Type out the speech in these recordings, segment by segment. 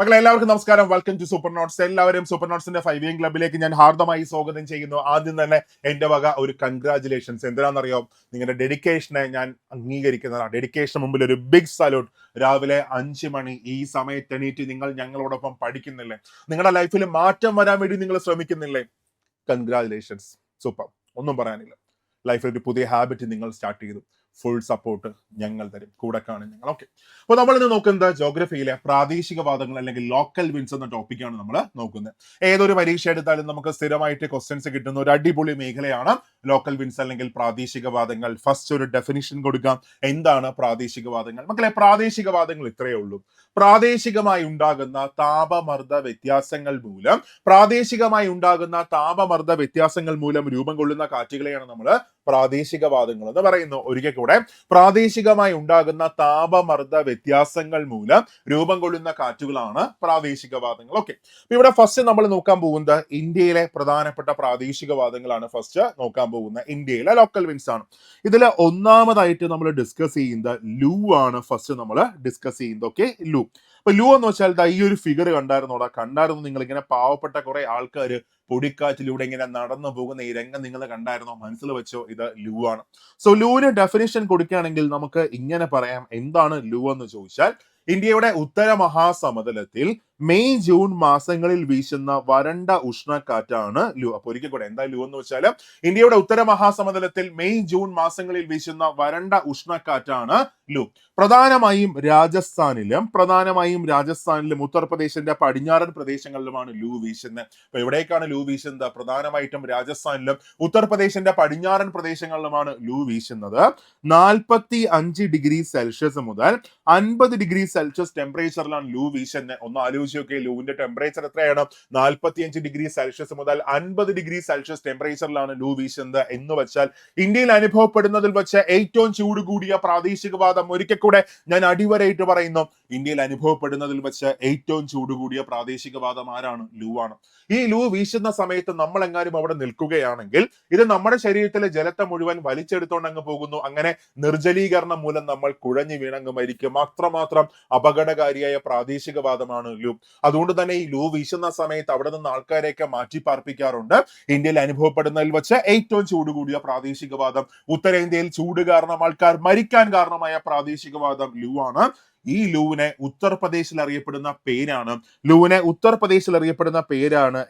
മക്കളെ എല്ലാവർക്കും നമസ്കാരം. Welcome to super notes. എല്ലാവരും സൂപ്പർ നോട്ട്സിന്റെ 5 ക്ലബിലേക്ക് ഞാൻ ഹാർദമായി സ്വാഗതം ചെയ്യുന്നു. ആദ്യം തന്നെ എന്റെ വക ഒരു കൺഗ്രാചുലേഷൻസ്. എന്തിനാണെന്നറിയോ? നിങ്ങളുടെ ഡെഡിക്കേഷനെ ഞാൻ അംഗീകരിക്കുന്നതാണ്. ഡെഡിക്കേഷന് മുമ്പിൽ ഒരു ബിഗ് സല്യൂട്ട്. രാവിലെ 5 മണി ഈ സമയത്ത് എണീറ്റ് നിങ്ങൾ ഞങ്ങളോടൊപ്പം പഠിക്കുന്നില്ലേ? നിങ്ങളുടെ ലൈഫിൽ മാറ്റം വരാൻ വേണ്ടി നിങ്ങൾ ശ്രമിക്കുന്നില്ലേ? കൺഗ്രാചുലേഷൻസ്. സൂപ്പർ. ഒന്നും പറയാനില്ല. ലൈഫിൽ ഒരു പുതിയ ഹാബിറ്റ് നിങ്ങൾ സ്റ്റാർട്ട് ചെയ്തു. ഫുൾ സപ്പോർട്ട് ഞങ്ങൾ തരും, കൂടെ കാണും ഞങ്ങൾ. ഓക്കെ, അപ്പോൾ നമ്മൾ ഇന്ന് നോക്കുന്നത് ജോഗ്രഫിയിലെ പ്രാദേശികവാദങ്ങൾ അല്ലെങ്കിൽ ലോക്കൽ വിൻസ് എന്ന ടോപ്പിക്കാണ് നമ്മൾ നോക്കുന്നത്. ഏതൊരു പരീക്ഷ എടുത്താലും നമുക്ക് സ്ഥിരമായിട്ട് ക്വസ്റ്റ്യൻസ് കിട്ടുന്ന ഒരു അടിപൊളി മേഖലയാണ് ലോക്കൽ വിൻസ് അല്ലെങ്കിൽ പ്രാദേശികവാദങ്ങൾ. ഫസ്റ്റ് ഒരു ഡെഫിനിഷൻ കൊടുക്കാം. എന്താണ് പ്രാദേശികവാദങ്ങൾ? മക്കളെ, പ്രാദേശികവാദങ്ങൾ ഇത്രയേ ഉള്ളൂ. പ്രാദേശികമായി ഉണ്ടാകുന്ന താപമർദ്ദ വ്യത്യാസങ്ങൾ മൂലം രൂപം കൊള്ളുന്ന കാറ്റുകളെയാണ് നമ്മൾ പ്രാദേശികവാദങ്ങൾ എന്ന് പറയുന്നു. ഒരിക്കൽ കൂടെ, പ്രാദേശികമായി ഉണ്ടാകുന്ന താപമർദ്ദ വ്യത്യാസങ്ങൾ മൂലം രൂപം കൊള്ളുന്ന കാറ്റുകളാണ് പ്രാദേശികവാദങ്ങൾ. ഓക്കെ, ഇവിടെ ഫസ്റ്റ് നമ്മൾ നോക്കാൻ പോകുന്നത് ഇന്ത്യയിലെ പ്രധാനപ്പെട്ട പ്രാദേശികവാദങ്ങളാണ്. ഫസ്റ്റ് നോക്കാൻ പോകുന്ന ഇന്ത്യയിലെ ലോക്കൽ വിൻസ് ആണ്. ഇതിൽ ഒന്നാമതായിട്ട് നമ്മൾ ഡിസ്കസ് ചെയ്യുന്നത് ലൂ ആണ്. ഫസ്റ്റ് നമ്മൾ ഡിസ്കസ് ചെയ്യുന്നത് ഓക്കെ, ലൂ. അപ്പൊ ലൂ എന്ന് വെച്ചാൽ ഈ ഒരു ഫിഗർ കണ്ടായിരുന്നു നിങ്ങൾ? ഇങ്ങനെ പാവപ്പെട്ട കുറെ ആൾക്കാർ പൊടിക്കാറ്റിലൂടെ ഇങ്ങനെ നടന്നു പോകുന്ന ഈ രംഗം നിങ്ങൾ കണ്ടായിരുന്നോ? മനസ്സിൽ വെച്ചോ, ഇത് ലൂ ആണ്. സോ ലൂവിന് ഡെഫിനിഷൻ കൊടുക്കുകയാണെങ്കിൽ നമുക്ക് ഇങ്ങനെ പറയാം. എന്താണ് ലൂ എന്ന് ചോദിച്ചാൽ, ഇന്ത്യയുടെ ഉത്തര മഹാസമതലത്തിൽ മെയ് ജൂൺ മാസങ്ങളിൽ വീശുന്ന വരണ്ട ഉഷ്ണക്കാറ്റാണ് ലൂ. അപ്പൊ ഒരിക്കൽ കൂടെ, എന്താ ലൂ എന്ന് വെച്ചാൽ ഇന്ത്യയുടെ ഉത്തര മഹാസമതലത്തിൽ മെയ് ജൂൺ മാസങ്ങളിൽ വീശുന്ന വരണ്ട ഉഷ്ണക്കാറ്റാണ് ലൂ. പ്രധാനമായും രാജസ്ഥാനിലും ഉത്തർപ്രദേശിന്റെ പടിഞ്ഞാറൻ പ്രദേശങ്ങളിലുമാണ് ലൂ വീശുന്നത്. അപ്പൊ എവിടേക്കാണ് ലൂ വീശുന്നത്? പ്രധാനമായിട്ടും രാജസ്ഥാനിലും ഉത്തർപ്രദേശിന്റെ പടിഞ്ഞാറൻ പ്രദേശങ്ങളിലുമാണ് ലൂ വീശുന്നത്. 45 ഡിഗ്രി സെൽഷ്യസ് മുതൽ 50 ഡിഗ്രി സെൽഷ്യസ് ടെമ്പറേച്ചറിലാണ് ലൂ വീശുന്നത്. ഒന്ന് ആലോചിച്ച് നോക്കിയേ, ലൂവിന്റെ ടെമ്പറേച്ചർ എത്രയാണ്? 45 ഡിഗ്രി സെൽഷ്യസ് മുതൽ 50 ഡിഗ്രി സെൽഷ്യസ് ടെമ്പറേച്ചറിലാണ് ലൂ വീശുന്നത്. എന്ന് വെച്ചാൽ ഇന്ത്യയിൽ അനുഭവപ്പെടുന്നതിൽ വെച്ച് ഏറ്റവും ചൂട് കൂടിയ പ്രാദേശികവാദം, ഒരിക്കൽ കൂടെ ഞാൻ അടിവരയിട്ട് പറയുന്നു, ഇന്ത്യയിൽ അനുഭവപ്പെടുന്നതിൽ വെച്ച് ഏറ്റവും ചൂട് കൂടിയ പ്രാദേശികവാദം ആരാണ്? ലൂ ആണ്. ഈ ലൂ വീശുന്ന സമയത്ത് നമ്മൾ എങ്ങാനും അവിടെ നിൽക്കുകയാണെങ്കിൽ ഇത് നമ്മുടെ ശരീരത്തിലെ ജലത്തെ മുഴുവൻ വലിച്ചെടുത്തോണ്ട് അങ്ങ് പോകുന്നു. അങ്ങനെ നിർജ്ജലീകരണം മൂലം നമ്മൾ കുഴഞ്ഞു വീണങ്ങ് മരിക്കും. അത്രമാത്രം അപകടകാരിയായ പ്രാദേശികവാദമാണ് ലൂ. അതുകൊണ്ട് തന്നെ ഈ ലൂ വീശുന്ന സമയത്ത് അവിടെ നിന്ന് ആൾക്കാരെയൊക്കെ മാറ്റി പാർപ്പിക്കാറുണ്ട്. ഇന്ത്യയിൽ അനുഭവപ്പെടുന്നതിൽ വെച്ച് ഏറ്റവും ചൂട് കൂടിയ പ്രാദേശികവാദം, ഉത്തരേന്ത്യയിൽ ചൂട് കാരണം ആൾക്കാർ മരിക്കാൻ കാരണമായ പ്രാദേശികവാദം ലൂ ആണ്. ഈ ലൂവിനെ ഉത്തർപ്രദേശിൽ അറിയപ്പെടുന്ന പേരാണ്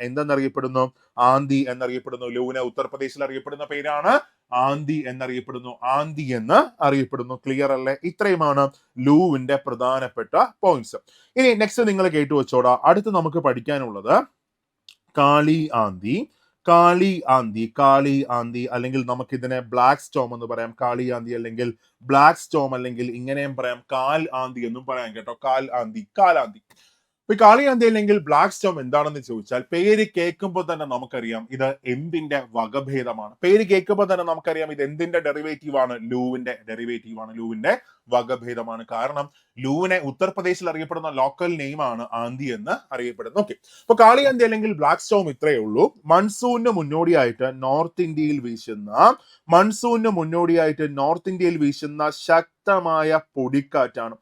എന്തെന്നറിയപ്പെടുന്നു? ആന്തി എന്നറിയപ്പെടുന്നു. ലൂവിനെ ഉത്തർപ്രദേശിൽ അറിയപ്പെടുന്ന പേരാണ് ആന്തി എന്ന് അറിയപ്പെടുന്നു. ക്ലിയർ അല്ലേ? ഇത്രയുമാണ് ലൂവിന്റെ പ്രധാനപ്പെട്ട പോയിന്റ്സ്. ഇനി നെക്സ്റ്റ് നിങ്ങൾ കേട്ടു വെച്ചോടാ. അടുത്ത് നമുക്ക് പഠിക്കാനുള്ളത് കാളി ആന്തി അല്ലെങ്കിൽ നമുക്ക് ഇതിനെ ബ്ലാക്ക് സ്റ്റോം എന്ന് പറയാം. കാളി ആന്തി അല്ലെങ്കിൽ ബ്ലാക്ക് സ്റ്റോം, അല്ലെങ്കിൽ ഇങ്ങനെയും പറയാം, കാൽ ആന്തി എന്നും പറയാം കേട്ടോ. കാലാന്തി. ഇപ്പൊ കാളി ആന്തി അല്ലെങ്കിൽ ബ്ലാക്ക് സ്റ്റോം എന്താണെന്ന് ചോദിച്ചാൽ, പേര് കേൾക്കുമ്പോൾ തന്നെ നമുക്കറിയാം ഇത് എന്തിന്റെ വകഭേദമാണ്. ഇത് എന്തിന്റെ ഡെറിവേറ്റീവ് ആണ്? ലൂവിന്റെ വകഭേദമാണ്. കാരണം ലൂവിനെ ഉത്തർപ്രദേശിൽ അറിയപ്പെടുന്ന ലോക്കൽ നെയിം ആണ് ആന്തി എന്ന് അറിയപ്പെടുന്നത്. ഓക്കെ, അപ്പൊ കാളി ആന്തി അല്ലെങ്കിൽ ബ്ലാക്ക് സ്റ്റോം ഇത്രയേ ഉള്ളൂ. മൺസൂണിന് മുന്നോടിയായിട്ട് നോർത്ത് ഇന്ത്യയിൽ വീശുന്ന ശക്തമായ പൊടിക്കാറ്റാണ്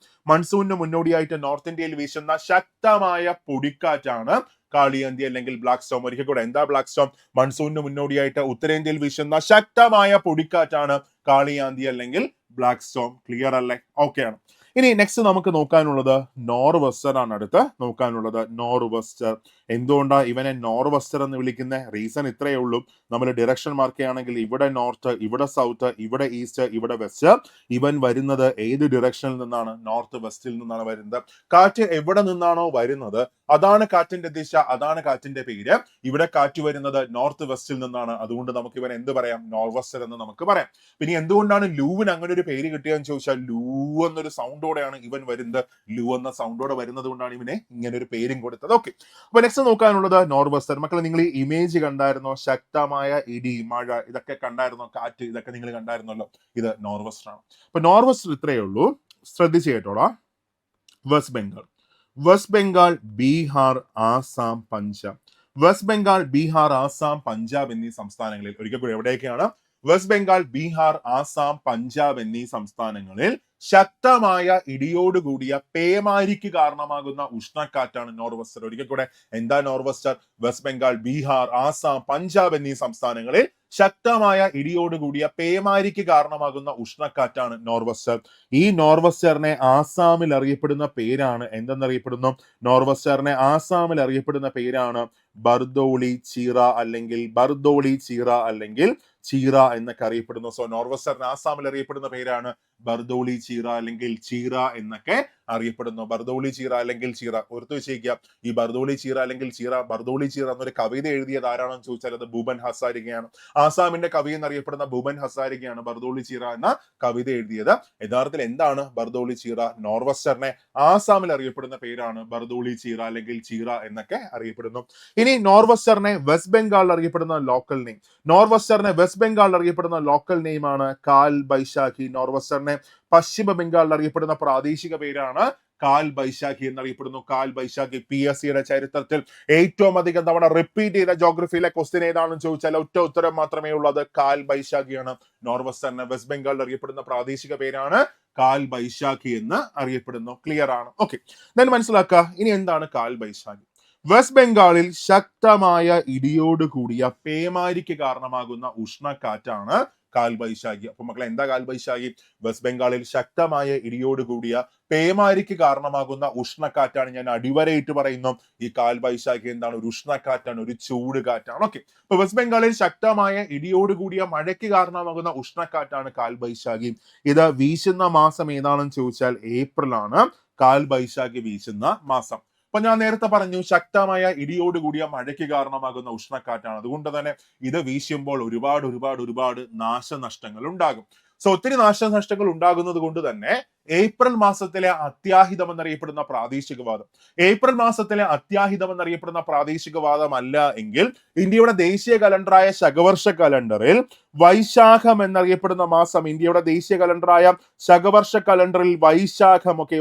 കാളിയാന്തി അല്ലെങ്കിൽ ബ്ലാക്ക് സ്റ്റോം. ഒരിക്കൽ കൂടെ, എന്താ ബ്ലാക്ക് സ്റ്റോം? മൺസൂണിന് മുന്നോടിയായിട്ട് ഉത്തരേന്ത്യയിൽ വീശുന്ന ശക്തമായ പൊടിക്കാറ്റാണ് കാളിയാന്തി അല്ലെങ്കിൽ ബ്ലാക്ക് സ്റ്റോം. ക്ലിയർ അല്ലേ? ഓക്കെ ആണ്. ഇനി നെക്സ്റ്റ് നമുക്ക് നോക്കാനുള്ളത് നോർവെസ്റ്റർ ആണ്. അടുത്ത് നോക്കാനുള്ളത് നോർവെസ്റ്റർ. എന്തുകൊണ്ടാ ഇവനെ നോർവെസ്റ്റർ എന്ന് വിളിക്കുന്ന റീസൺ ഇത്രയേ ഉള്ളൂ. നമ്മൾ ഡിറക്ഷൻ മാർക്ക് ചെയ്യുകയാണെങ്കിൽ ഇവിടെ നോർത്ത്, ഇവിടെ സൗത്ത്, ഇവിടെ ഈസ്റ്റ്, ഇവിടെ വെസ്റ്റ്. ഇവൻ വരുന്നത് ഏത് ഡിറക്ഷനിൽ നിന്നാണ്? നോർത്ത് വെസ്റ്റിൽ നിന്നാണ് വരുന്നത്. കാറ്റ് എവിടെ നിന്നാണോ വരുന്നത് അതാണ് കാറ്റിന്റെ ദിശ, അതാണ് കാറ്റിന്റെ പേര്. ഇവിടെ കാറ്റ് വരുന്നത് നോർത്ത് വെസ്റ്റിൽ നിന്നാണ്. അതുകൊണ്ട് നമുക്ക് ഇവൻ എന്ത് പറയാം? നോർവെസ്റ്റർ എന്ന് നമുക്ക് പറയാം. പിന്നെ എന്തുകൊണ്ടാണ് ലൂവിന് അങ്ങനെ ഒരു പേര് കിട്ടിയെന്ന് ചോദിച്ചാൽ, ലൂ എന്നൊരു സൗണ്ടോടെയാണ് ഇവൻ വരുന്നത്. ലൂ എന്ന സൗണ്ടോടെ വരുന്നത് കൊണ്ടാണ് ഇവനെ ഇങ്ങനെ ഒരു പേരും കൊടുത്തത്. ഓക്കെ, അപ്പൊ നെക്സ്റ്റ് നോക്കാനുള്ളത് നോർവെസ്റ്റർ. മക്കളെ, നിങ്ങൾ ഈ ഇമേജ് കണ്ടായിരുന്നോ? ശക്തമായ ഇടി, മഴ, ഇതൊക്കെ കണ്ടായിരുന്നോ? കാറ്റ്, ഇതൊക്കെ നിങ്ങൾ കണ്ടായിരുന്നല്ലോ. ഇത് നോർവെസ്റ്റർ ആണ്. അപ്പൊ നോർവെസ്റ്റർ ഇത്രയേ ഉള്ളൂ. ശ്രദ്ധിച്ചു കേട്ടോടാ. വെസ്റ്റ് ബംഗാൾ, ബീഹാർ, ആസാം, പഞ്ചാബ് എന്നീ സംസ്ഥാനങ്ങളിൽ, ഒരിക്കൽ കൂടി എവിടെയൊക്കെയാണ്? വെസ്റ്റ് ബംഗാൾ, ബീഹാർ, ആസാം, പഞ്ചാബ് എന്നീ സംസ്ഥാനങ്ങളിൽ ശക്തമായ ഇടിയോടുകൂടിയ പേമാരിക്ക് കാരണമാകുന്ന ഉഷ്ണക്കാറ്റാണ് നോർവെസ്റ്റർ. ഒരിക്കൽ കൂടെ, എന്താ നോർവെസ്റ്റർ? വെസ്റ്റ് ബംഗാൾ, ബീഹാർ, ആസാം, പഞ്ചാബ് എന്നീ സംസ്ഥാനങ്ങളിൽ ശക്തമായ ഇടിയോടുകൂടിയ പേമാരിക്ക് കാരണമാകുന്ന ഉഷ്ണക്കാറ്റാണ് നോർവെസ്റ്റർ. ഈ നോർവെസ്റ്ററിനെ ആസാമിൽ അറിയപ്പെടുന്ന പേരാണ് എന്തെന്നറിയപ്പെടുന്നു? നോർവെസ്റ്ററിനെ ആസാമിൽ അറിയപ്പെടുന്ന പേരാണ് ബർദോളി ചീറ അല്ലെങ്കിൽ ചീറ എന്നൊക്കെ അറിയപ്പെടുന്നു. സോ നോർവെസ്റ്ററിന് ആസാമിൽ അറിയപ്പെടുന്ന പേരാണ് ബർദോളി ചീറ അല്ലെങ്കിൽ ചീറ എന്നൊക്കെ അറിയപ്പെടുന്നു. ബർദോളി ചീറ അല്ലെങ്കിൽ ചീറ ഓർത്തു വെച്ചേക്കുക. ഈ ബർദോളി ചീറ അല്ലെങ്കിൽ ബർദോളി ചീറ എന്നൊരു കവിത എഴുതിയത് ആരാണെന്ന് ചോദിച്ചാൽ അത് ഭൂപൻ ഹസാരികയാണ്. ആസാമിന്റെ കവി എന്നറിയപ്പെടുന്ന ഭൂപൻ ഹസാരികയാണ് ബർദോളി ചീറ എന്ന കവിത എഴുതിയത്. യഥാർത്ഥത്തിൽ എന്താണ് ബർദോളി ചീറ? നോർവെസ്റ്ററിനെ ആസാമിൽ അറിയപ്പെടുന്ന പേരാണ് ബർദോളി ചീറ അല്ലെങ്കിൽ ചീറ എന്നൊക്കെ അറിയപ്പെടുന്നു. ഇനി നോർവെസ്റ്ററിനെ വെസ്റ്റ് ബംഗാളിൽ അറിയപ്പെടുന്ന ലോക്കൽ നെയിമാണ് കാൽ ബൈശാഖി. നോർവെസ്റ്ററിനെ പശ്ചിമ ബംഗാളിൽ അറിയപ്പെടുന്ന പ്രാദേശിക പേരാണ് കാൽ ബൈശാഖി എന്നറിയപ്പെടുന്നു. കാൽ ബൈശാഖി PSCയുടെ ചരിത്രത്തിൽ ഏറ്റവും അധികം തവണ റിപ്പീറ്റ് ചെയ്ത ജോഗ്രഫിയിലെ ക്വസ്റ്റ്യൻ ഏതാണെന്ന് ചോദിച്ചാൽ ഒറ്റ ഉത്തരം മാത്രമേ ഉള്ളത്, കാൽ ബൈശാഖിയാണ്. നോർവെസ്റ്ററിന് വെസ്റ്റ് ബംഗാളിൽ അറിയപ്പെടുന്ന പ്രാദേശിക പേരാണ് കാൽ ബൈശാഖി എന്ന് അറിയപ്പെടുന്നു. ക്ലിയർ ആണ്? ഓക്കെ, ഞാൻ മനസ്സിലാക്കുക. ഇനി എന്താണ് കാൽ ബൈശാഖി? വെസ്റ്റ് ബംഗാളിൽ ശക്തമായ ഇടിയോടുകൂടിയ പേമാരിക്ക് കാരണമാകുന്ന ഉഷ്ണക്കാറ്റാണ് കാൽ ബൈശാഖി. അപ്പൊ മക്കളെ, എന്താ കാൽ ബൈശാഖി? വെസ്റ്റ് ബംഗാളിൽ ശക്തമായ ഇടിയോടുകൂടിയ പേമാരിക്ക് കാരണമാകുന്ന ഉഷ്ണക്കാറ്റാണ്. ഞാൻ അടിവരയിട്ട് പറയുന്നു, ഈ കാൽ ബൈശാഖി എന്താണ്? ഒരു ഉഷ്ണക്കാറ്റാണ്, ഒരു ചൂട് കാറ്റാണ്. ഓക്കെ, അപ്പൊ വെസ്റ്റ് ബംഗാളിൽ ശക്തമായ ഇടിയോടുകൂടിയ മഴയ്ക്ക് കാരണമാകുന്ന ഉഷ്ണക്കാറ്റാണ് കാൽ ബൈശാഖി. ഇത് വീശുന്ന മാസം ഏതാണെന്ന് ചോദിച്ചാൽ ഏപ്രിൽ ആണ് കാൽ ബൈശാഖി വീശുന്ന മാസം. അപ്പൊ ഞാൻ നേരത്തെ പറഞ്ഞു, ശക്തമായ ഇടിയോടുകൂടിയ മഴയ്ക്ക് കാരണമാകുന്ന ഉഷ്ണക്കാറ്റാണ്. അതുകൊണ്ട് തന്നെ ഇത് വീശുമ്പോൾ ഒരുപാട് നാശനഷ്ടങ്ങൾ ഉണ്ടാകും. സോ ഒത്തിരി നാശനഷ്ടങ്ങൾ ഉണ്ടാകുന്നത് കൊണ്ട് തന്നെ ഏപ്രിൽ മാസത്തിലെ അത്യാഹിതം എന്നറിയപ്പെടുന്ന പ്രാദേശികവാദം അല്ല എങ്കിൽ ഇന്ത്യയുടെ ദേശീയ കലണ്ടറായ ശകവർഷ കലണ്ടറിൽ വൈശാഖം എന്നറിയപ്പെടുന്ന മാസം,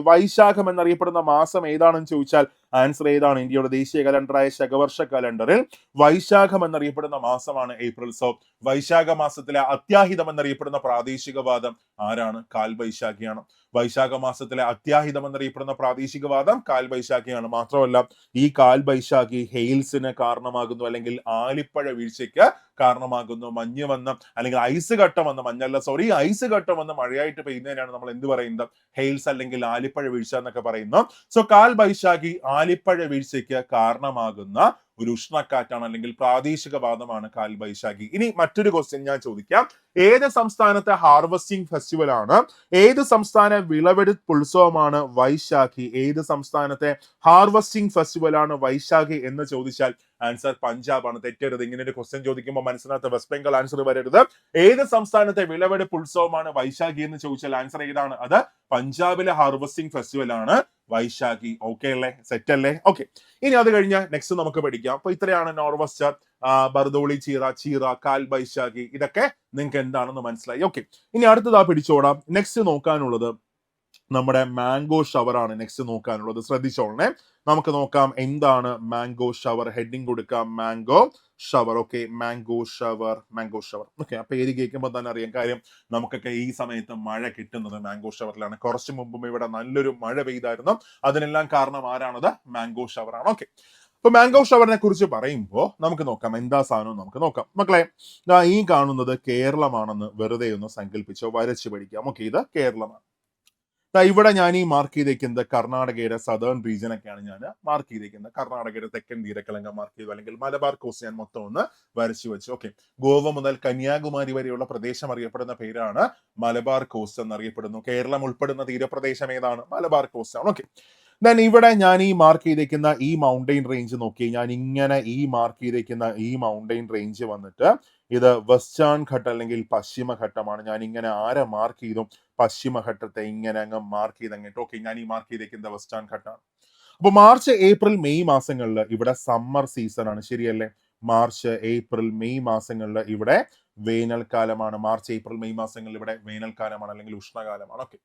വൈശാഖം എന്നറിയപ്പെടുന്ന മാസം ഏതാണെന്ന് ചോദിച്ചാൽ ആൻസർ ഏതാണ്? ഇന്ത്യയുടെ ദേശീയ കലണ്ടറായ ശകവർഷ കലണ്ടറിൽ വൈശാഖം എന്നറിയപ്പെടുന്ന മാസമാണ് ഏപ്രിൽ. സോ വൈശാഖ മാസത്തിലെ അത്യാഹിതം എന്നറിയപ്പെടുന്ന പ്രാദേശികവാദം ആരാണ്? കാൽ ബൈശാഖിയാണ്. വൈശാഖ മാസത്തിലെ അത്യാഹിതം എന്നറിയപ്പെടുന്ന പ്രാദേശികവാദം കാൽ ബൈശാഖിയാണ്. മാത്രമല്ല, ഈ കാൽ ബൈശാഖി ഹെയിൽസിന് കാരണമാകുന്നു, അല്ലെങ്കിൽ ആലിപ്പഴ വീഴ്ചയ്ക്ക് കാരണമാകുന്നു. മഞ്ഞ് വന്ന് അല്ലെങ്കിൽ ഐസ് ഘട്ടം വന്ന് മഴയായിട്ട് പെയ്യുന്നതിനാണ് നമ്മൾ എന്ത് പറയുന്നത്? ഹെയിൽസ് അല്ലെങ്കിൽ ആലിപ്പഴ വീഴ്ച എന്നൊക്കെ പറയുന്നു. സോ കാൽ ബൈശാഖി ആലിപ്പഴ വീഴ്ചയ്ക്ക് കാരണമാകുന്ന ഒരു ഉഷ്ണക്കാറ്റാണ്, അല്ലെങ്കിൽ പ്രാദേശികവാദമാണ് കാൽ ബൈശാഖി. ഇനി മറ്റൊരു ക്വസ്റ്റ്യൻ ഞാൻ ചോദിക്കാം. ഏത് സംസ്ഥാനത്തെ ഹാർവെസ്റ്റിംഗ് ഫെസ്റ്റിവൽ ആണ്, ഏത് സംസ്ഥാന വിളവെടുപ്പ് ഉത്സവമാണ് വൈശാഖി? ഏത് സംസ്ഥാനത്തെ ഹാർവെസ്റ്റിംഗ് ഫെസ്റ്റിവൽ ആണ് വൈശാഖി എന്ന് ചോദിച്ചാൽ ആൻസർ പഞ്ചാബ് ആണ്. തെറ്റരുത്. ഇങ്ങനെ ഒരു ക്വസ്റ്റ്യൻ ചോദിക്കുമ്പോൾ മനസ്സിനകത്ത് വെസ്റ്റ് ബംഗാൾ ആൻസർ വരരുത്. ഏത് സംസ്ഥാനത്തെ വിളവെടുപ്പ് ഉത്സവമാണ് വൈശാഖി എന്ന് ചോദിച്ചാൽ ആൻസർ ഏതാണ്? അത് പഞ്ചാബിലെ ഹാർവെസ്റ്റിംഗ് ഫെസ്റ്റിവൽ ആണ് വൈശാഖി. ഓക്കെ അല്ലേ? സെറ്റ് അല്ലേ? ഓക്കെ, ഇനി അത് കഴിഞ്ഞ നെക്സ്റ്റ് നമുക്ക് പഠിക്കാം. അപ്പൊ ഇത്രയാണ് നോർവെസ്റ്റർ, ബർദോളി ചീറ, കാൽ ബൈശാഖി. ഇതൊക്കെ നിങ്ങൾക്ക് എന്താണെന്ന് മനസ്സിലായി. ഓക്കെ, ഇനി അടുത്തതാ പിടിച്ചോടാം. നെക്സ്റ്റ് നോക്കാനുള്ളത് നമ്മുടെ മാംഗോ ഷവർ ആണ്. ശ്രദ്ധിച്ചോളണേ. നമുക്ക് നോക്കാം എന്താണ് മാംഗോ ഷവർ. ഹെഡിങ് കൊടുക്കാം mango shower. Okay, mango shower. Okay, ആ പേര് കേൾക്കുമ്പോൾ തന്നെ അറിയാം. കാര്യം നമുക്കൊക്കെ ഈ സമയത്ത് മഴ കിട്ടുന്നത് മാംഗോ ഷവറിലാണ്. കുറച്ചു മുമ്പും ഇവിടെ നല്ലൊരു മഴ പെയ്തായിരുന്നു. അതിനെല്ലാം കാരണം ആരാണത്? മാംഗോ ഷവർ ആണ്. ഓക്കെ, അപ്പൊ മാംഗോ ഷവറിനെ കുറിച്ച് പറയുമ്പോൾ നമുക്ക് നോക്കാം എന്താ സാധനം. നമുക്ക് നോക്കാം മക്കളെ. ഈ കാണുന്നത് കേരളമാണെന്ന് വെറുതെ ഒന്ന് സങ്കല്പിച്ചോ, വരച്ച് പഠിക്കാം. ഓക്കെ, ഇത് കേരളമാണ്. ഇവിടെ ഞാൻ ഈ മാർക്ക് ചെയ്തേക്കുന്നത് കർണാടകയുടെ സദേൺ റീജിയൻ ഒക്കെയാണ് ഞാൻ മാർക്ക് ചെയ്തേക്കുന്നത്. കർണാടകയുടെ തെക്കൻ തീരക്കിളങ്ങ മാർക്ക് ചെയ്തു, അല്ലെങ്കിൽ മലബാർ കോസ്റ്റ് ഞാൻ മൊത്തം ഒന്ന് വരച്ചു വെച്ചു. ഓക്കെ, ഗോവ മുതൽ കന്യാകുമാരി വരെയുള്ള പ്രദേശം അറിയപ്പെടുന്ന പേരാണ് മലബാർ കോസ്റ്റ് എന്നറിയപ്പെടുന്നു. കേരളം ഉൾപ്പെടുന്ന തീരപ്രദേശം ഏതാണ്? മലബാർ കോസ്റ്റ് ആണ്. ഓക്കെ, ദെൻ ഇവിടെ ഞാൻ ഈ മാർക്ക് ചെയ്തേക്കുന്ന ഈ മൗണ്ടെയിൻ റേഞ്ച് നോക്കി. ഞാൻ ഇങ്ങനെ ഈ മാർക്ക് ചെയ്തേക്കുന്ന ഈ മൗണ്ടെയിൻ റേഞ്ച് വന്നിട്ട് ഇത് വെസ്റ്റേൺ ഘട്ടം അല്ലെങ്കിൽ പശ്ചിമഘട്ടമാണ്. ഞാൻ ഇങ്ങനെ ആരെ മാർക്ക് ചെയ്തു? പശ്ചിമഘട്ടത്തെ ഇങ്ങനെ അങ്ങ് മാർക്ക് ചെയ്തങ്ങിട്ട്. ഓക്കെ, ഞാൻ ഈ മാർക്ക് ചെയ്തേക്കുന്നത് വെസ്റ്റേൺ ഘട്ടമാണ്. അപ്പൊ മാർച്ച് ഏപ്രിൽ മെയ് മാസങ്ങളിൽ ഇവിടെ സമ്മർ സീസൺ ആണ്, ശരിയല്ലേ? മാർച്ച് ഏപ്രിൽ മെയ് മാസങ്ങളിൽ ഇവിടെ വേനൽക്കാലമാണ്. അല്ലെങ്കിൽ ഉഷ്ണകാലമാണ്. Okay,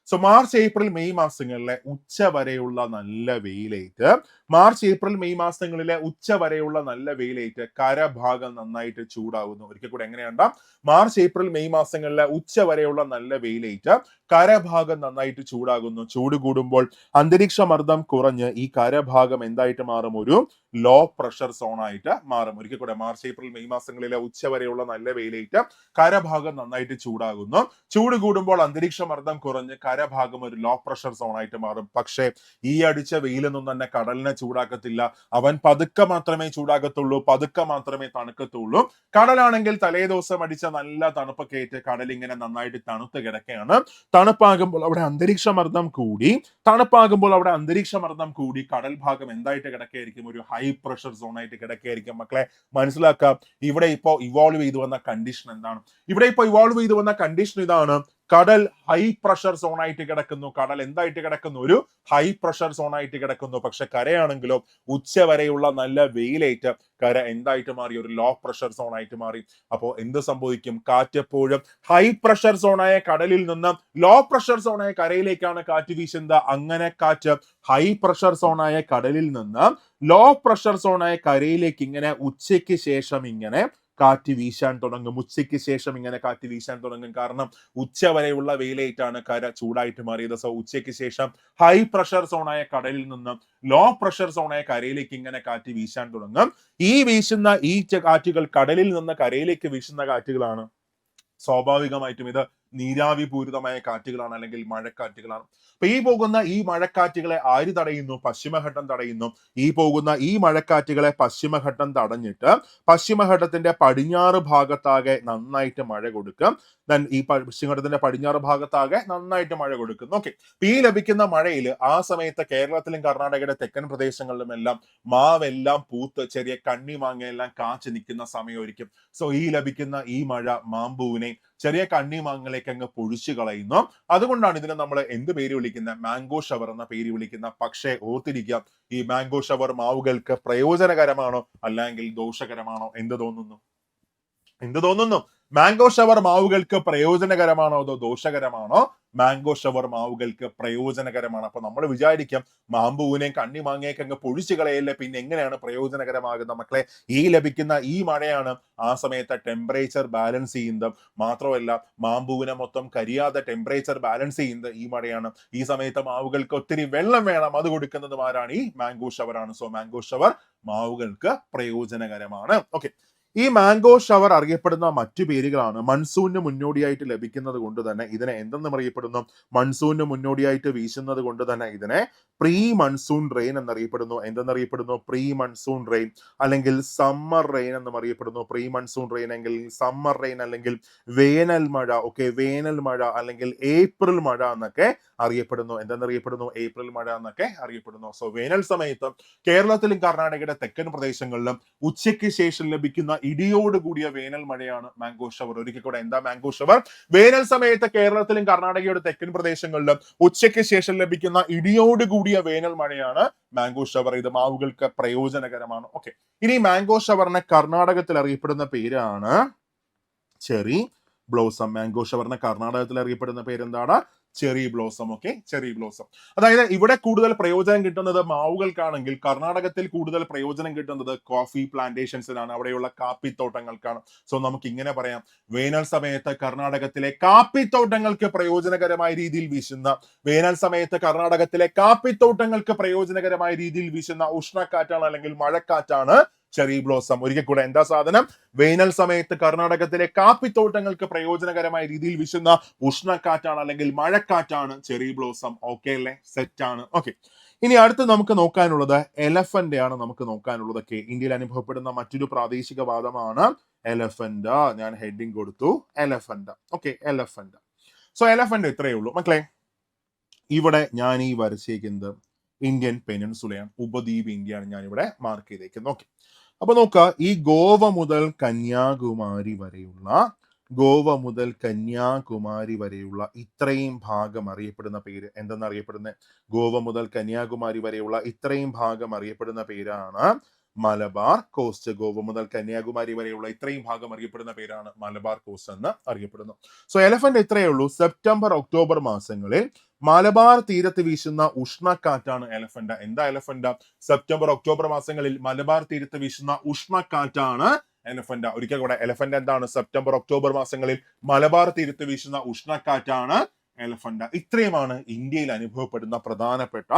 so March April May മാസങ്ങളിലെ ഉച്ച വരെയുള്ള നല്ല വെയിലേറ്റ്, മാർച്ച് ഏപ്രിൽ മെയ് മാസങ്ങളിലെ ഉച്ച വരെയുള്ള നല്ല വെയിലേറ്റ് കരഭാഗം നന്നായിട്ട് ചൂടാകുന്നു. ഒരിക്കൽ കൂടെ എങ്ങനെയുണ്ടാ? മാർച്ച് ഏപ്രിൽ മെയ് മാസങ്ങളിലെ ഉച്ച വരെയുള്ള നല്ല വെയിലേറ്റ് കരഭാഗം നന്നായിട്ട് ചൂടാകുന്നു. ചൂട് കൂടുമ്പോൾ അന്തരീക്ഷ മർദ്ദം കുറഞ്ഞ് ഈ കരഭാഗം എന്തായിട്ട് മാറും? ഒരു ലോ പ്രഷർ സോൺ ആയിട്ട് മാറും. ഒരിക്കൽ കൂടെ മാർച്ച് ഏപ്രിൽ മെയ് മാസങ്ങളിലെ ഉച്ച വരെയുള്ള നല്ല വെയിലേറ്റ് കരഭാഗം നന്നായിട്ട് ചൂടാകുന്നു. ചൂട് കൂടുമ്പോൾ അന്തരീക്ഷ മർദ്ദം കുറഞ്ഞ് കരഭാഗം ഒരു ലോ പ്രഷർ സോൺ ആയിട്ട് മാറും. പക്ഷേ ഈ അടിച്ച വെയിലൊന്നും തന്നെ കടലിനെ ചൂടാക്കത്തില്ല. അവൻ പതുക്കെ മാത്രമേ ചൂടാകത്തുള്ളൂ, പതുക്കെ മാത്രമേ തണുക്കത്തുള്ളൂ. കടലാണെങ്കിൽ തലേദിവസം അടിച്ച നല്ല തണുപ്പൊക്കെ ഏറ്റ് കടൽ ഇങ്ങനെ നന്നായിട്ട് തണുത്ത് കിടക്കുകയാണ്. തണുപ്പാകുമ്പോൾ അവിടെ അന്തരീക്ഷ മർദ്ദം കൂടി, കടൽ ഭാഗം എന്തായിട്ട് കിടക്കുകയായിരിക്കും? ഒരു ഹൈ പ്രഷർ സോൺ ആയിട്ട് കിടക്കുകയായിരിക്കും. മക്കളെ മനസ്സിലാക്കാം, ഇവിടെ ഇപ്പോ ഇവോൾവ് ചെയ്തു വന്ന കണ്ടീഷൻ എന്താണ്? ഇതാണ്, കടൽ ഹൈ പ്രഷർ സോൺ ആയിട്ട് കിടക്കുന്നു. കടൽ എന്തായിട്ട് കിടക്കുന്നു? ഒരു ഹൈ പ്രഷർ സോൺ ആയിട്ട് കിടക്കുന്നു. പക്ഷെ കരയാണെങ്കിലോ ഉച്ച വരെയുള്ള നല്ല വെയിലേറ്റ് കര എന്തായിട്ട് മാറി? ഒരു ലോ പ്രഷർ സോൺ ആയിട്ട് മാറി. അപ്പോ എന്ത് സംഭവിക്കും? കാറ്റ് എപ്പോഴും ഹൈ പ്രഷർ സോണായ കടലിൽ നിന്ന് ലോ പ്രഷർ സോണായ കരയിലേക്കാണ് കാറ്റ് വീശുന്നത്. അങ്ങനെ കാറ്റ് ഹൈ പ്രഷർ സോണായ കടലിൽ നിന്ന് ലോ പ്രഷർ സോണായ കരയിലേക്ക് ഇങ്ങനെ ഉച്ചയ്ക്ക് ശേഷം ഇങ്ങനെ കാറ്റ് വീശാൻ തുടങ്ങും. കാരണം ഉച്ച വരെയുള്ള വെയിലേറ്റാണ് കര ചൂടായിട്ട് മാറിയത്. സോ ഉച്ചയ്ക്ക് ശേഷം ഹൈ പ്രഷർ സോണായ കടലിൽ നിന്നും ലോ പ്രഷർ സോണായ കരയിലേക്ക് ഇങ്ങനെ കാറ്റ് വീശാൻ തുടങ്ങും. ഈ വീശുന്ന ഈ കാറ്റുകൾ കടലിൽ നിന്ന് കരയിലേക്ക് വീശുന്ന കാറ്റുകളാണ്. സ്വാഭാവികമായിട്ടും ഇത് നീരാവി പൂരിതമായ കാറ്റുകളാണ്, അല്ലെങ്കിൽ മഴക്കാറ്റുകളാണ്. അപ്പൊ ഈ പോകുന്ന ഈ മഴക്കാറ്റുകളെ ആര് തടയുന്നു? പശ്ചിമഘട്ടം തടയുന്നു. ഈ പോകുന്ന ഈ മഴക്കാറ്റുകളെ പശ്ചിമഘട്ടം തടഞ്ഞിട്ട് പശ്ചിമഘട്ടത്തിന്റെ പടിഞ്ഞാറ് ഭാഗത്താകെ നന്നായിട്ട് മഴ കൊടുക്കും. ഈ പശ്ചിമഘട്ടത്തിന്റെ പടിഞ്ഞാറ് ഭാഗത്താകെ നന്നായിട്ട് മഴ കൊടുക്കുന്നു. ഓക്കെ, ഈ ലഭിക്കുന്ന മഴയിൽ ആ സമയത്ത് കേരളത്തിലും കർണാടകയുടെ തെക്കൻ പ്രദേശങ്ങളിലും എല്ലാം മാവെല്ലാം പൂത്ത് ചെറിയ കണ്ണിമാങ്ങയെല്ലാം കാച്ചു നിൽക്കുന്ന സമയമായിരിക്കും. സോ ഈ ലഭിക്കുന്ന ഈ മഴ മാമ്പൂവിനെ, ചെറിയ കണ്ണിമാങ്ങലേക്ക് അങ്ങ് പൊഴിച്ചു കളയുന്നു. അതുകൊണ്ടാണ് ഇതിനെ നമ്മൾ എന്ത് പേര് വിളിക്കുന്നത്? മാംഗോ ഷവർ എന്ന പേര് വിളിക്കുന്ന. പക്ഷേ ഓർത്തിരിക്കുക, ഈ മാംഗോ ഷവർ മാവുകൾക്ക് പ്രയോജനകരമാണോ അല്ലെങ്കിൽ ദോഷകരമാണോ? എന്ത് തോന്നുന്നു? മാംഗോ ഷവർ മാവുകൾക്ക് പ്രയോജനകരമാണോ അതോ ദോഷകരമാണോ? മാംഗോ ഷവർ മാവുകൾക്ക് പ്രയോജനകരമാണ്. അപ്പൊ നമ്മൾ വിചാരിക്കാം മാമ്പൂവിനെയും കണ്ണിമാങ്ങയൊക്കെ അങ്ങ് പൊഴിച്ചു കളയല്ലേ, പിന്നെ എങ്ങനെയാണ് പ്രയോജനകരമാകുന്ന? മക്കളെ, ഈ ലഭിക്കുന്ന ഈ മഴയാണ് ആ സമയത്ത് ടെമ്പറേച്ചർ ബാലൻസ് ചെയ്യുന്നത്. മാത്രമല്ല മാമ്പൂവിനെ മൊത്തം കരിയാതെ ടെമ്പറേച്ചർ ബാലൻസ് ചെയ്യുന്നത് ഈ മഴയാണ്. ഈ സമയത്ത് മാവുകൾക്ക് ഒത്തിരി വെള്ളം വേണം, അത് കൊടുക്കുന്നത് ആരാണ്? ഈ മാംഗോ ഷവർ ആണ്. സോ മാംഗോ ഷവർ മാവുകൾക്ക് പ്രയോജനകരമാണ്. ഓക്കെ, ഈ മാംഗോ ഷവർ അറിയപ്പെടുന്ന മറ്റു പേരുകളാണ്. മൺസൂണിന് മുന്നോടിയായിട്ട് ലഭിക്കുന്നത് കൊണ്ട് തന്നെ ഇതിനെ എന്തെന്നും അറിയപ്പെടുന്നു? മൺസൂണിന് മുന്നോടിയായിട്ട് വീശുന്നത് കൊണ്ട് തന്നെ ഇതിനെ പ്രീ മൺസൂൺ റെയിൻ എന്നറിയപ്പെടുന്നു. എന്തെന്നറിയപ്പെടുന്നു? പ്രീ മൺസൂൺ റെയിൻ, അല്ലെങ്കിൽ സമ്മർ റെയിൻ എന്നും അറിയപ്പെടുന്നു. പ്രീ മൺസൂൺ റെയിൻ അല്ലെങ്കിൽ സമ്മർ റെയിൻ, അല്ലെങ്കിൽ വേനൽ മഴ. ഓക്കെ, വേനൽ മഴ അല്ലെങ്കിൽ ഏപ്രിൽ മഴ എന്നൊക്കെ അറിയപ്പെടുന്നു. എന്തെന്നറിയപ്പെടുന്നു? ഏപ്രിൽ മഴ എന്നൊക്കെ അറിയപ്പെടുന്നു. സോ വേനൽ സമയത്ത് കേരളത്തിലും കർണാടകയുടെ തെക്കൻ പ്രദേശങ്ങളിലും ഉച്ചയ്ക്ക് ശേഷം ലഭിക്കുന്ന ഇടിയോട് കൂടിയ വേനൽ മഴയാണ് മാംഗോ ഷവർ. ഒരിക്കൽ കൂടെ, എന്താ മാംഗോ ഷവർ? വേനൽ സമയത്ത് കേരളത്തിലും കർണാടകയുടെ തെക്കൻ പ്രദേശങ്ങളിലും ഉച്ചയ്ക്ക് ശേഷം ലഭിക്കുന്ന ഇടിയോട് കൂടിയ വേനൽ മഴയാണ് മാംഗോ ഷവർ. ഇത് മാവുകൾക്ക് പ്രയോജനകരമാണ്. ഓക്കെ, ഇനി മാംഗോ ഷവറിനെ കർണാടകത്തിൽ അറിയപ്പെടുന്ന പേരാണ് ചെറി ബ്ലോസം. മാംഗോ ഷവറിനെ കർണാടകത്തിൽ അറിയപ്പെടുന്ന പേരെന്താണ്? Cherry blossom. Okay, cherry blossom. അതായത് ഇവിടെ കൂടുതൽ പ്രയോജനം കിട്ടുന്നത് മാവുകൾക്കാണെങ്കിൽ കർണാടകത്തിൽ കൂടുതൽ പ്രയോജനം കിട്ടുന്നത് കോഫി പ്ലാന്റേഷൻസിനാണ്, അവിടെയുള്ള കാപ്പിത്തോട്ടങ്ങൾക്കാണ്. സോ നമുക്ക് ഇങ്ങനെ പറയാം, വേനൽ സമയത്ത് കർണാടകത്തിലെ കാപ്പിത്തോട്ടങ്ങൾക്ക് പ്രയോജനകരമായ രീതിയിൽ വീശുന്ന ഉഷ്ണക്കാറ്റാണ് അല്ലെങ്കിൽ മഴക്കാറ്റാണ് ചെറി ബ്ലോസം. ഒരിക്കൽ കൂടെ, എന്താ സാധനം? വേനൽ സമയത്ത് കർണാടകത്തിലെ കാപ്പിത്തോട്ടങ്ങൾക്ക് പ്രയോജനകരമായ രീതിയിൽ വീശുന്ന ഉഷ്ണക്കാറ്റാണ് അല്ലെങ്കിൽ മഴക്കാറ്റാണ് ചെറി ബ്ലോസം. ഓക്കെ അല്ലേ? സെറ്റ് ആണ്. ഓക്കെ, ഇനി അടുത്ത് നമുക്ക് നോക്കാനുള്ളത് എലഫന്റ് ആണ്. ഓക്കെ, ഇന്ത്യയിൽ അനുഭവപ്പെടുന്ന മറ്റൊരു പ്രാദേശിക വാദമാണ് എലഫന്റ്. ഞാൻ ഹെഡിങ് കൊടുത്തു, elephant. Okay, elephant. So elephant ഇത്രയേ ഉള്ളൂ മക്കളെ. ഇവിടെ ഞാൻ ഈ വരച്ചേക്കുന്നത് ഇന്ത്യൻ പെനിൻസുലയാണ്, ഉപദ്വീപ് ഇന്ത്യയാണ് ഞാൻ ഇവിടെ മാർക്ക് ചെയ്തേക്കുന്നത്. ഓക്കെ, അപ്പൊ നോക്ക, ഈ ഗോവ മുതൽ കന്യാകുമാരി വരെയുള്ള ഇത്രയും ഭാഗം അറിയപ്പെടുന്ന പേര് എന്തെന്നറിയപ്പെടുന്നത്? ഗോവ മുതൽ കന്യാകുമാരി വരെയുള്ള ഇത്രയും ഭാഗം അറിയപ്പെടുന്ന പേരാണ് മലബാർ കോസ്റ്റ്. ഗോവ മുതൽ കന്യാകുമാരി വരെയുള്ള ഇത്രയും ഭാഗം അറിയപ്പെടുന്ന പേരാണ് മലബാർ കോസ്റ്റ് എന്ന് അറിയപ്പെടുന്നു. സോ എലഫന്റ് ഇത്രയേ ഉള്ളൂ. സെപ്റ്റംബർ ഒക്ടോബർ മാസങ്ങളിൽ മലബാർ തീരത്ത് വീശുന്ന ഉഷ്ണക്കാറ്റാണ് എലഫന്റ്. എന്താ എലഫന്റ്? സെപ്റ്റംബർ ഒക്ടോബർ മാസങ്ങളിൽ മലബാർ തീരത്ത് വീശുന്ന ഉഷ്ണക്കാറ്റാണ് എലഫന്റ്. ഒരിക്കൽ കൂടെ, എലഫന്റ് എന്താണ്? സെപ്റ്റംബർ ഒക്ടോബർ മാസങ്ങളിൽ മലബാർ തീരത്ത് വീശുന്ന ഉഷ്ണക്കാറ്റാണ് എലഫന്റ്. ഇത്രയുമാണ് ഇന്ത്യയിൽ അനുഭവപ്പെടുന്ന പ്രധാനപ്പെട്ട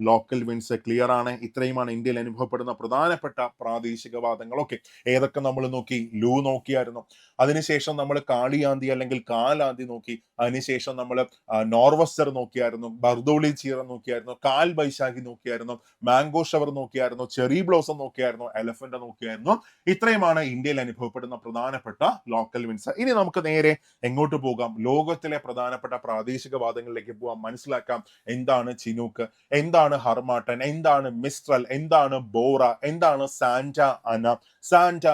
ലോക്കൽ വിൻഡ്സ്. ക്ലിയർ ആണ്? ഇത്രയുമാണ് ഇന്ത്യയിൽ അനുഭവപ്പെടുന്ന പ്രധാനപ്പെട്ട പ്രാദേശികവാദങ്ങൾ. ഓക്കെ, ഏതൊക്കെ നമ്മൾ നോക്കി? ലൂ നോക്കിയായിരുന്നു. അതിനുശേഷം നമ്മൾ കാളിയാന്തി അല്ലെങ്കിൽ കാലാന്തി നോക്കി. അതിനുശേഷം നമ്മൾ നോർവസ്റ്റർ നോക്കിയായിരുന്നു, ബർദോളി ചീറ നോക്കിയായിരുന്നു, കാൽ ബൈശാഖി നോക്കിയായിരുന്നു, മാംഗോ ഷവർ നോക്കിയായിരുന്നു, ചെറി ബ്ലോസം നോക്കിയായിരുന്നു, എലഫന്റ് നോക്കിയായിരുന്നു. ഇത്രയുമാണ് ഇന്ത്യയിൽ അനുഭവപ്പെടുന്ന പ്രധാനപ്പെട്ട ലോക്കൽ വിൻഡ്സ്. ഇനി നമുക്ക് നേരെ എങ്ങോട്ട് പോകാം? ലോകത്തിലെ പ്രധാനപ്പെട്ട പ്രാദേശികവാദങ്ങളിലേക്ക് പോകാം. മനസ്സിലാക്കാം എന്താണ് ചിനൂക്ക്, എന്താണ് ഹർമാട്ടൻ, എന്താണ് മിസ്ട്രൽ, എന്താണ് ബോറ, എന്താണ് സാന്റ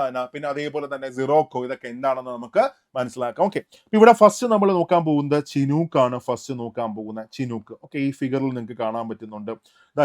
അന, പിന്നെ അതേപോലെ തന്നെ സിറോക്കോ. ഇതൊക്കെ എന്താണെന്ന് നമുക്ക് മനസ്സിലാക്കാം. ഓക്കെ, ഇവിടെ ഫസ്റ്റ് നമ്മൾ നോക്കാൻ പോകുന്നത് ചിനൂക്ക് ആണ്. ഫസ്റ്റ് നോക്കാൻ പോകുന്ന ചിനൂക്ക്. ഓക്കെ, ഈ ഫിഗറിൽ നിങ്ങൾക്ക് കാണാൻ പറ്റുന്നുണ്ട്.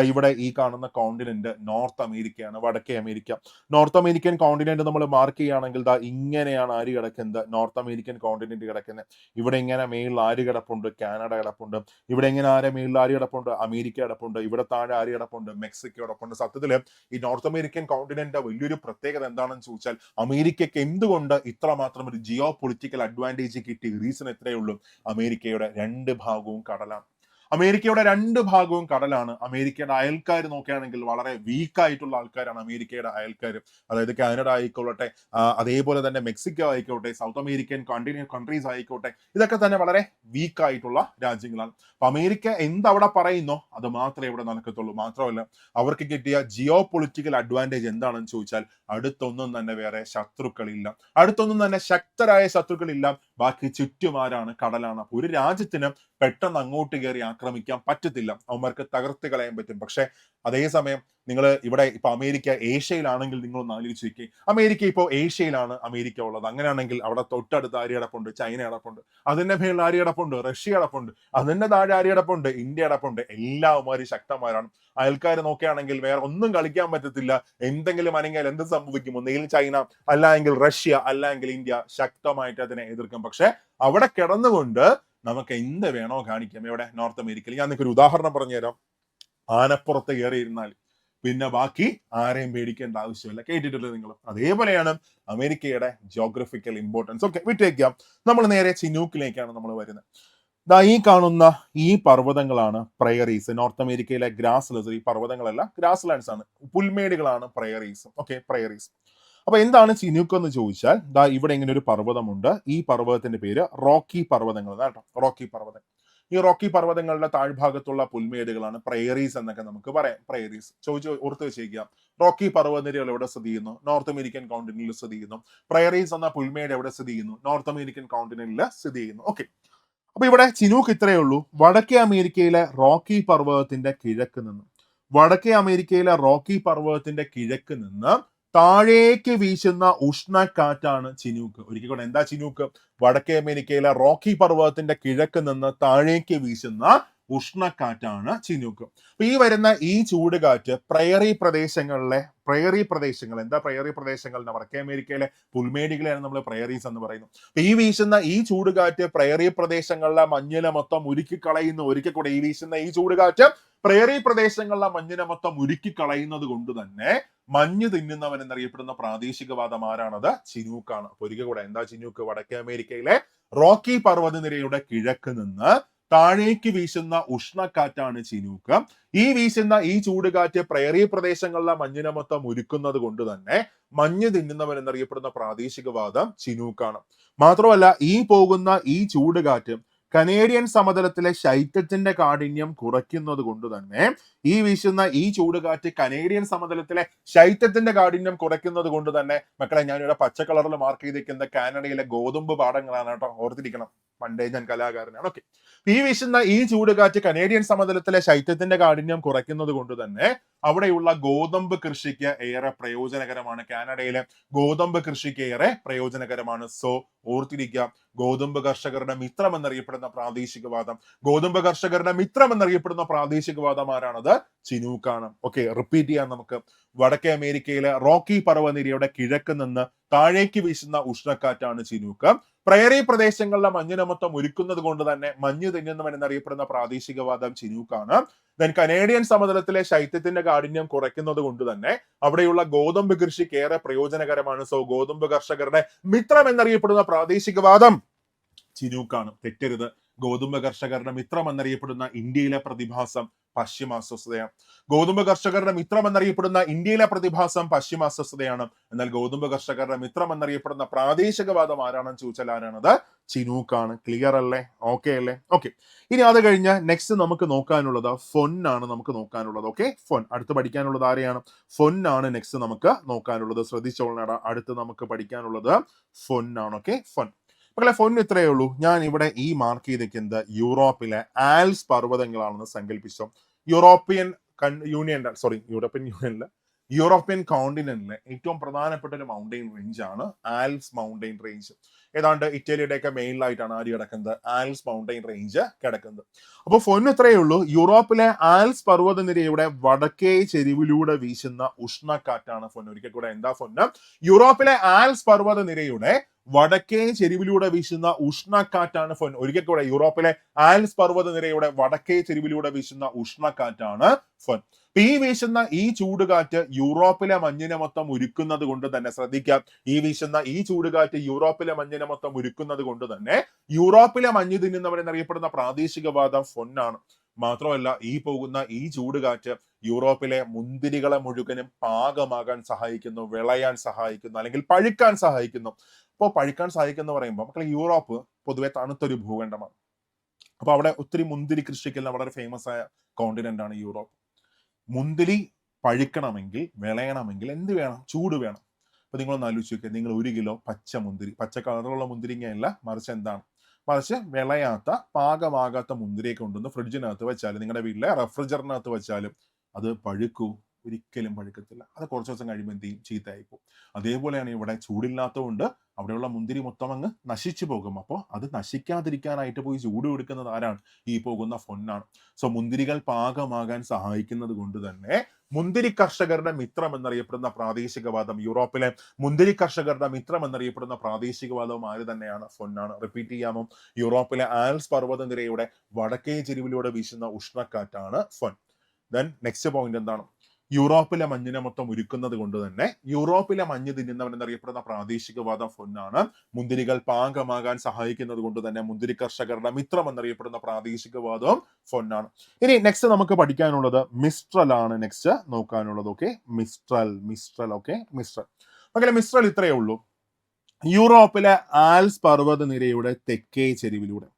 ഇവിടെ ഈ കാണുന്ന കോണ്ടിനെന്റ് നോർത്ത് അമേരിക്കയാണ്, വടക്കേ അമേരിക്ക. നോർത്ത് അമേരിക്കൻ കോണ്ടിനെന്റ് നമ്മൾ മാർക്ക് ചെയ്യുകയാണെങ്കിൽ ഇങ്ങനെയാണ് ആര് കിടക്കുന്നത്? നോർത്ത് അമേരിക്കൻ കോണ്ടിനെന്റ് കിടക്കുന്നത്. ഇവിടെ ഇങ്ങനെ മേളിൽ ആര് കിടപ്പുണ്ട്? കാനഡ കിടപ്പുണ്ട്. ഇവിടെ ഇങ്ങനെ മേളിൽ ആര് കിടപ്പുണ്ട്? അമേരിക്ക കിടപ്പുണ്ട്. ഇവിടെ താഴെ ആര് കിടപ്പുണ്ട്? മെക്സിക്കോ കിടപ്പുണ്ട്. സത്യത്തില് ഈ നോർത്ത് അമേരിക്കൻ കോണ്ടിനെന്റ് വലിയൊരു പ്രത്യേകത എന്താണെന്ന് ചോദിച്ചാൽ, അമേരിക്കയ്ക്ക് എന്തുകൊണ്ട് ഇത്രമാത്രം ഒരു ജിയോ പൊളിറ്റിക്കൽ അഡ്വാൻറ്റേജ് കിട്ടി? റീസൺ എത്രയേ ഉള്ളൂ. അമേരിക്കയുടെ രണ്ട് ഭാഗവും കടലാണ്. അമേരിക്കയുടെ രണ്ട് ഭാഗവും കടലാണ്. അമേരിക്കയുടെ അയൽക്കാർ നോക്കുകയാണെങ്കിൽ വളരെ വീക്കായിട്ടുള്ള ആൾക്കാരാണ് അമേരിക്കയുടെ അയൽക്കാർ. അതായത് കാനഡ ആയിക്കോട്ടെ, അതേപോലെ തന്നെ മെക്സിക്കോ ആയിക്കോട്ടെ, സൗത്ത് അമേരിക്കൻ കൺട്രീസ് ആയിക്കോട്ടെ, ഇതൊക്കെ തന്നെ വളരെ വീക്കായിട്ടുള്ള രാജ്യങ്ങളാണ്. അപ്പൊ അമേരിക്ക എന്തവിടെ പറയുന്നോ അത് മാത്രമേ ഇവിടെ നടക്കത്തുള്ളൂ. മാത്രമല്ല, അവർക്ക് കിട്ടിയ ജിയോ പൊളിറ്റിക്കൽ അഡ്വാൻറ്റേജ് എന്താണെന്ന് ചോദിച്ചാൽ, അടുത്തൊന്നും തന്നെ വേറെ ശത്രുക്കളില്ല, അടുത്തൊന്നും തന്നെ ശക്തരായ ശത്രുക്കളില്ല. ബാക്കി ചുറ്റുമാരാണ്, കടലാണ്. അപ്പൊ ഒരു രാജ്യത്തിന് പെട്ടെന്ന് അങ്ങോട്ട് കയറി ആക്രമിക്കാൻ പറ്റത്തില്ല, അവന്മാർക്ക് തകർത്ത് കളയാൻ പറ്റും. പക്ഷെ അതേസമയം നിങ്ങൾ ഇവിടെ ഇപ്പൊ അമേരിക്ക ഏഷ്യയിലാണെങ്കിൽ നിങ്ങൾ ഒന്ന് ആലോചിച്ച് നോക്കി. അമേരിക്ക ഇപ്പോൾ ഏഷ്യയിലാണ് അമേരിക്ക ഉള്ളത്. അങ്ങനെയാണെങ്കിൽ അവിടെ തൊട്ടടുത്ത് ആര് കിടപ്പുണ്ട്? ചൈന കിടപ്പുണ്ട്. അതിന്റെ മേളിൽ ആര് കിടപ്പുണ്ട്? റഷ്യ കിടപ്പുണ്ട്. അതിന്റെ താഴെ ആര് കിടപ്പുണ്ട്? ഇന്ത്യ കിടപ്പുണ്ട്. എല്ലാവരും ശക്തന്മാരാണ്. അയൽക്കാർ നോക്കുകയാണെങ്കിൽ വേറെ ഒന്നും കളിക്കാൻ പറ്റത്തില്ല. എന്തെങ്കിലും അനങ്ങിയാൽ എന്ത് സംഭവിക്കും? ഒന്നുകിൽ ചൈന, അല്ലെങ്കിൽ റഷ്യ, അല്ലെങ്കിൽ ഇന്ത്യ ശക്തമായിട്ട് അതിനെ എതിർക്കും. പക്ഷെ അവിടെ കിടന്നുകൊണ്ട് നമുക്ക് എന്ത് വേണോ കാണിക്കാം. എവിടെ? നോർത്ത് അമേരിക്കയിൽ. ഞാൻ നിങ്ങൾക്ക് ഒരു ഉദാഹരണം പറഞ്ഞുതരാം. ആനപ്പുറത്ത് കയറിയിരുന്നാൽ പിന്നെ ബാക്കി ആരെയും പേടിക്കേണ്ട ആവശ്യമില്ല. കേട്ടിട്ടില്ല നിങ്ങൾ? അതേപോലെയാണ് അമേരിക്കയുടെ ജോഗ്രഫിക്കൽ ഇമ്പോർട്ടൻസ്. ഓക്കെ, വിട്ടേക്കാം. നമ്മൾ നേരെ ചിനൂക്കിലേക്കാണ് നമ്മൾ വരുന്നത്. ഈ കാണുന്ന ഈ പർവ്വതങ്ങളാണ് പ്രയറീസ്. നോർത്ത് അമേരിക്കയിലെ ഗ്രാസ് ലാൻഡ്സ്. ഈ പർവ്വതങ്ങളല്ല, ഗ്രാസ് ലാൻഡ്സ് ആണ്, പുൽമേടുകളാണ് പ്രയറീസ്. Okay, prairies. അപ്പൊ എന്താണ് ചിനൂക്ക് എന്ന് ചോദിച്ചാൽ, ഇവിടെ ഇങ്ങനെ ഒരു പർവ്വതമുണ്ട്. ഈ പർവ്വതത്തിന്റെ പേര് റോക്കി പർവ്വതങ്ങൾ കേട്ടോ. റോക്കി പർവ്വതം. ഈ റോക്കി പർവ്വതങ്ങളുടെ താഴ്ഭാഗത്തുള്ള പുൽമേടുകളാണ് പ്രയറീസ് എന്നൊക്കെ നമുക്ക് പറയാം. പ്രയറീസ് ഓർത്ത് വെച്ചേക്കാം. റോക്കി പർവ്വതനിരകൾ എവിടെ സ്ഥിതി ചെയ്യുന്നു? നോർത്ത് അമേരിക്കൻ കോണ്ടിനെന്റിൽ സ്ഥിതി ചെയ്യുന്നു. പ്രയറീസ് എന്ന പുൽമേട് എവിടെ സ്ഥിതി ചെയ്യുന്നു? നോർത്ത് അമേരിക്കൻ കോണ്ടിനെന്റിൽ സ്ഥിതി ചെയ്യുന്നു. ഓക്കെ, അപ്പൊ ഇവിടെ ചിനൂക്ക് ഇത്രയേ ഉള്ളൂ. വടക്കേ അമേരിക്കയിലെ റോക്കി പർവ്വതത്തിന്റെ കിഴക്ക് നിന്ന്, വടക്കേ അമേരിക്കയിലെ റോക്കി പർവ്വതത്തിന്റെ കിഴക്ക് നിന്ന് താഴേക്ക് വീശുന്ന ഉഷ്ണക്കാറ്റാണ് ചിനൂക്ക്. ഒരിക്കൽ കൂടെ, എന്താ ചിനൂക്ക്? വടക്കേ അമേരിക്കയിലെ റോക്കി പർവ്വതത്തിന്റെ കിഴക്ക് നിന്ന് താഴേക്ക് വീശുന്ന ഉഷ്ണക്കാറ്റാണ് ചിനൂക്ക്. അപ്പൊ ഈ വരുന്ന ഈ ചൂടുകാറ്റ് പ്രയറി പ്രദേശങ്ങൾ, എന്താ പ്രയറി പ്രദേശങ്ങൾ? വടക്കേ അമേരിക്കയിലെ പുൽമേടുകളെയാണ് നമ്മൾ പ്രയറീസ് എന്ന് പറയുന്നത്. അപ്പൊ ഈ വീശുന്ന ഈ ചൂടുകാറ്റ് പ്രയറി പ്രദേശങ്ങളിലെ മഞ്ഞിനെ മൊത്തം ഉരുക്കിക്കളയുന്നു. ഒരിക്കൽ കൂടെ, ഈ വീശുന്ന ഈ ചൂടുകാറ്റ് പ്രയറി പ്രദേശങ്ങളിലെ മഞ്ഞിനെ മൊത്തം ഉരുക്കിക്കളയുന്നത് കൊണ്ട് തന്നെ മഞ്ഞ് തിന്നുന്നവൻ എന്നറിയപ്പെടുന്ന പ്രാദേശികവാദം ആരാണത്? ചിനൂക്കാണ്. അപ്പൊ ഒരിക്കൽ കൂടെ, എന്താ ചിനൂക്ക്? വടക്കേ അമേരിക്കയിലെ റോക്കി പർവ്വതനിരയുടെ കിഴക്ക് നിന്ന് താഴേക്ക് വീശുന്ന ഉഷ്ണക്കാറ്റാണ് ചിനൂക്ക്. ഈ വീശുന്ന ഈ ചൂടുകാറ്റ് പ്രയറി പ്രദേശങ്ങളിലെ മഞ്ഞിനെ മൊത്തം ഉരുക്കുന്നത് കൊണ്ട് തന്നെ മഞ്ഞ് തിന്നുന്നവൻ എന്നറിയപ്പെടുന്ന പ്രാദേശികവാദം ചിനൂക്കാണ്. മാത്രമല്ല, ഈ പോകുന്ന ഈ ചൂടുകാറ്റ് കനേഡിയൻ സമതലത്തിലെ ശൈത്യത്തിന്റെ കാഠിന്യം കുറയ്ക്കുന്നത് കൊണ്ട് തന്നെ ഈ വീശുന്ന ഈ ചൂടുകാറ്റ് കനേഡിയൻ സമതലത്തിലെ ശൈത്യത്തിന്റെ കാഠിന്യം കുറയ്ക്കുന്നത് കൊണ്ട് തന്നെ, മക്കളെ ഞാനിവിടെ പച്ച കളറിൽ മാർക്ക് ചെയ്തിരിക്കുന്ന കാനഡയിലെ ഗോതമ്പ് പാടങ്ങളാണ് കേട്ടോ, ഓർത്തിരിക്കണം. പണ്ടേ ഞാൻ കലാകാരനാണ്. ഓക്കെ. ഈ വീശുന്ന ഈ ചൂടുകാറ്റ് കനേഡിയൻ സമതലത്തിലെ ശൈത്യത്തിന്റെ കാഠിന്യം കുറയ്ക്കുന്നത് കൊണ്ട് തന്നെ അവിടെയുള്ള ഗോതമ്പ് കൃഷിക്ക് ഏറെ പ്രയോജനകരമാണ്. കാനഡയിലെ ഗോതമ്പ് കൃഷിക്ക് ഏറെ പ്രയോജനകരമാണ്. സോ ഓർത്തിരിക്കുക, ഗോതമ്പ് കർഷകരുടെ മിത്രം എന്നറിയപ്പെടുന്ന പ്രാദേശികവാദം, ഗോതമ്പ് കർഷകരുടെ മിത്രം എന്നറിയപ്പെടുന്ന പ്രാദേശികവാദം ആരാണത്? ചിനൂക്കാണ്. ഓക്കെ, റിപ്പീറ്റ് ചെയ്യാൻ നമുക്ക്. വടക്കേ അമേരിക്കയിലെ റോക്കി പർവ്വതനിരയുടെ കിഴക്ക് നിന്ന് താഴേക്ക് വീശുന്ന ഉഷ്ണക്കാറ്റാണ് ചിനൂക്ക്. പ്രയറി പ്രദേശങ്ങളിലെ മഞ്ഞിനമത്വം ഒരുക്കുന്നത് കൊണ്ട് തന്നെ മഞ്ഞ് തിന്നുന്നവൻ എന്നറിയപ്പെടുന്ന പ്രാദേശികവാദം ചിനൂക്കാണ്. ദെൻ കനേഡിയൻ സമതലത്തിലെ ശൈത്യത്തിന്റെ കാഠിന്യം കുറയ്ക്കുന്നത് കൊണ്ട് തന്നെ അവിടെയുള്ള ഗോതമ്പ് കൃഷിക്ക് ഏറെ പ്രയോജനകരമാണ്. സോ ഗോതമ്പ് കർഷകരുടെ മിത്രം എന്നറിയപ്പെടുന്ന പ്രാദേശികവാദം ചിനൂക്കാണ്. തെറ്റരുത്. ഗോതമ്പ് കർഷകരുടെ മിത്രം എന്നറിയപ്പെടുന്ന ഇന്ത്യയിലെ പ്രതിഭാസം പശ്ചിമാസ്വസ്ഥതയാണ്. ഗോതമ്പ് കർഷകരുടെ മിത്രം എന്നറിയപ്പെടുന്ന ഇന്ത്യയിലെ പ്രതിഭാസം പശ്ചിമാസ്വസ്ഥതയാണ്. എന്നാൽ ഗോതമ്പ് കർഷകരുടെ മിത്രം എന്നറിയപ്പെടുന്ന പ്രാദേശികവാദം ആരാണെന്ന് ചോദിച്ചാൽ ആരാണത്? ചിനൂക്കാണ്. ക്ലിയർ അല്ലേ? ഓക്കെ അല്ലേ? ഓക്കെ. ഇനി അത് കഴിഞ്ഞ് നെക്സ്റ്റ് നമുക്ക് നോക്കാനുള്ളത് ഫൊന്നാണ് നമുക്ക് നോക്കാനുള്ളത്. ഓക്കെ, ഫൊൻ. അടുത്ത് പഠിക്കാനുള്ളത് ആരെയാണ്? ഫൊന്നാണ് നെക്സ്റ്റ് നമുക്ക് നോക്കാനുള്ളത്. ശ്രദ്ധിച്ചോളണം. അടുത്ത് നമുക്ക് പഠിക്കാനുള്ളത് ഫൊന്നാണ്. ഓക്കെ, ഫൊൻ. മക്കളെ, ഫൊൻ ഇത്രയേ ഉള്ളൂ. ഞാൻ ഇവിടെ ഈ മാർക്ക് ചെയ്തിരിക്കുന്നത് യൂറോപ്പിലെ ആൽസ് പർവ്വതങ്ങളാണെന്ന് സങ്കല്പിച്ചോ. യൂറോപ്യൻ യൂണിയനിലെ യൂറോപ്യൻ കോണ്ടിനെന്റിലെ ഏറ്റവും പ്രധാനപ്പെട്ട ഒരു മൗണ്ടെയിൻ റേഞ്ച് ആണ് ആൽസ് മൗണ്ടെയിൻ റേഞ്ച്. ഏതാണ്ട് ഇറ്റലിയുടെയൊക്കെ മെയിനിലായിട്ടാണ് ആര് കിടക്കുന്നത്? ആൽസ് മൗണ്ടെയിൻ റേഞ്ച് കിടക്കുന്നത്. അപ്പോൾ ഫൊൻ ഇത്രയേ ഉള്ളൂ. യൂറോപ്പിലെ ആൽസ് പർവ്വതനിരയുടെ വടക്കേ ചെരിവിലൂടെ വീശുന്ന ഉഷ്ണക്കാറ്റാണ് ഫൊൻ. ഒരിക്കൽ കൂടെ, എന്താ ഫൊന്ന്? യൂറോപ്പിലെ ആൽസ് പർവ്വതനിരയുടെ വടക്കേ ചെരിവിലൂടെ വീശുന്ന ഉഷ്ണക്കാറ്റാണ് ഫൊൻ. ഒരിക്കൽ കൂടെ, യൂറോപ്പിലെ ആൽസ് പർവ്വതനിരയുടെ വടക്കേ ചെരിവിലൂടെ വീശുന്ന ഉഷ്ണക്കാറ്റാണ് ഫൊൻ. ഈ വീശുന്ന ഈ ചൂടുകാറ്റ് യൂറോപ്പിലെ മഞ്ഞിനെ മൊത്തം ഉരുക്കുന്നത് കൊണ്ട് തന്നെ, ശ്രദ്ധിക്കാം, ഈ വീശുന്ന ഈ ചൂടുകാറ്റ് യൂറോപ്പിലെ മഞ്ഞിനെ മൊത്തം ഉരുക്കുന്നത് കൊണ്ട് തന്നെ യൂറോപ്പിലെ മഞ്ഞ് തിന്നുന്നവരെന്നറിയപ്പെടുന്ന പ്രാദേശികവാദം ഫൊന്നാണ്. മാത്രമല്ല, ഈ പോകുന്ന ഈ ചൂടുകാറ്റ് യൂറോപ്പിലെ മുന്തിരികളെ മുഴുവനും പാകമാകാൻ സഹായിക്കുന്നു, വിളയാൻ സഹായിക്കുന്നു, അല്ലെങ്കിൽ പഴുക്കാൻ സഹായിക്കുന്നു. അപ്പോൾ പഴുക്കാൻ സഹായിക്കുന്നു പറയുമ്പോൾ മക്കളെ, യൂറോപ്പ് പൊതുവെ തണുത്തൊരു ഭൂഖണ്ഡമാണ്. അപ്പൊ അവിടെ ഒത്തിരി മുന്തിരി കൃഷിക്കെല്ലാം വളരെ ഫേമസ് ആയ കോണ്ടിനെന്റ് ആണ് യൂറോപ്പ്. മുന്തിരി പഴുക്കണമെങ്കിൽ, വിളയണമെങ്കിൽ എന്ത് വേണം? ചൂട് വേണം. അപ്പൊ നിങ്ങളൊന്ന് ആലോചിച്ച് നോക്കുക, നിങ്ങൾ 1 കിലോ പച്ച മുന്തിരി, പച്ച കളറുള്ള മുന്തിരിങ്ങയല്ല, മറിച്ച് എന്താണ്? മറിച്ച് വിളയാത്ത, പാകമാകാത്ത മുന്തിരിയെ കൊണ്ടുവന്ന് ഫ്രിഡ്ജിനകത്ത് വെച്ചാലും, നിങ്ങളുടെ വീട്ടിലെ റെഫ്രിജറേറ്ററിനകത്ത് വെച്ചാലും അത് പഴുക്കൂ? ഒരിക്കലും പഴുക്കത്തില്ല. അത് കുറച്ച് ദിവസം കഴിയുമ്പോൾ എന്ത് ചെയ്യും? ചീത്തയായിപ്പോകും. അതേപോലെയാണ് ഇവിടെ. ചൂടില്ലാത്തതുകൊണ്ട് അവിടെയുള്ള മുന്തിരി മൊത്തം അങ്ങ് നശിച്ചു പോകും. അപ്പോൾ അത് നശിക്കാതിരിക്കാനായിട്ട് പോയി ചൂട് കൊടുക്കുന്നത് ആരാണ്? ഈ പോകുന്ന ഫൊന്നാണ്. സോ മുന്തിരികൾ പാകമാകാൻ സഹായിക്കുന്നത് കൊണ്ട് തന്നെ മുന്തിരി കർഷകരുടെ മിത്രം എന്നറിയപ്പെടുന്ന പ്രാദേശികവാദം, യൂറോപ്പിലെ മുന്തിരി കർഷകരുടെ മിത്രം എന്നറിയപ്പെടുന്ന പ്രാദേശികവാദവും ആര് തന്നെയാണ്? ഫൊന്നാണ്. റിപ്പീറ്റ് ചെയ്യാമോ? യൂറോപ്പിലെ ആൽസ് പർവ്വതനിരയുടെ വടക്കേ ചെരിവിലൂടെ വീശുന്ന ഉഷ്ണക്കാറ്റാണ് ഫൊൻ. ദെൻ നെക്സ്റ്റ് പോയിന്റ് എന്താണ്? യൂറോപ്പിലെ മഞ്ഞിനെ മൊത്തം ഉരുക്കുന്നത് കൊണ്ട് തന്നെ യൂറോപ്പിലെ മഞ്ഞ് തിന്നുന്നവൻ എന്നറിയപ്പെടുന്ന പ്രാദേശികവാദം ഫൊന്നാണ്. മുന്തിരികൾ പാകമാകാൻ സഹായിക്കുന്നത് കൊണ്ട് തന്നെ മുന്തിരി കർഷകരുടെ മിത്രം എന്നറിയപ്പെടുന്ന പ്രാദേശികവാദവും ഫൊന്നാണ്. ഇനി നെക്സ്റ്റ് നമുക്ക് പഠിക്കാനുള്ളത് മിസ്ട്രൽ ആണ്. നെക്സ്റ്റ് നോക്കാനുള്ളത്. Okay, mistral. Okay, mistral. അങ്ങനെ മിസ്ട്രൽ ഇത്രയേ ഉള്ളൂ. യൂറോപ്പിലെ ആൽസ് പർവ്വതനിരയുടെ തെക്കേ ചെരിവിലൂടെ,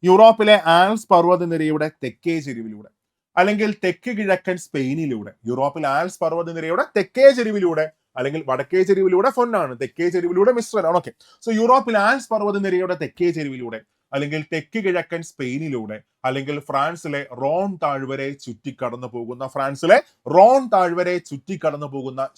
യൂറോപ്പിലെ ആൽസ് പർവ്വതനിരയുടെ തെക്കേ ചെരിവിലൂടെ അല്ലെങ്കിൽ തെക്ക് കിഴക്കൻ സ്പെയിനിലൂടെ, യൂറോപ്പിൽ ആൽസ് പർവ്വതനിരയുടെ തെക്കേ ചെരിവിലൂടെ അല്ലെങ്കിൽ വടക്കേ ചെരിവിലൂടെ ഫൊന്നാണ്, തെക്കേ ചെരിവിലൂടെ മിസ്ട്രലാണ്. ഓക്കെ. സോ യൂറോപ്പിൽ ആൽസ് പർവ്വതനിരയുടെ തെക്കേ ചെരിവിലൂടെ അല്ലെങ്കിൽ തെക്ക് കിഴക്കൻ സ്പെയിനിലൂടെ അല്ലെങ്കിൽ ഫ്രാൻസിലെ റോൺ താഴ്വരെ ചുറ്റിക്കടന്നു പോകുന്ന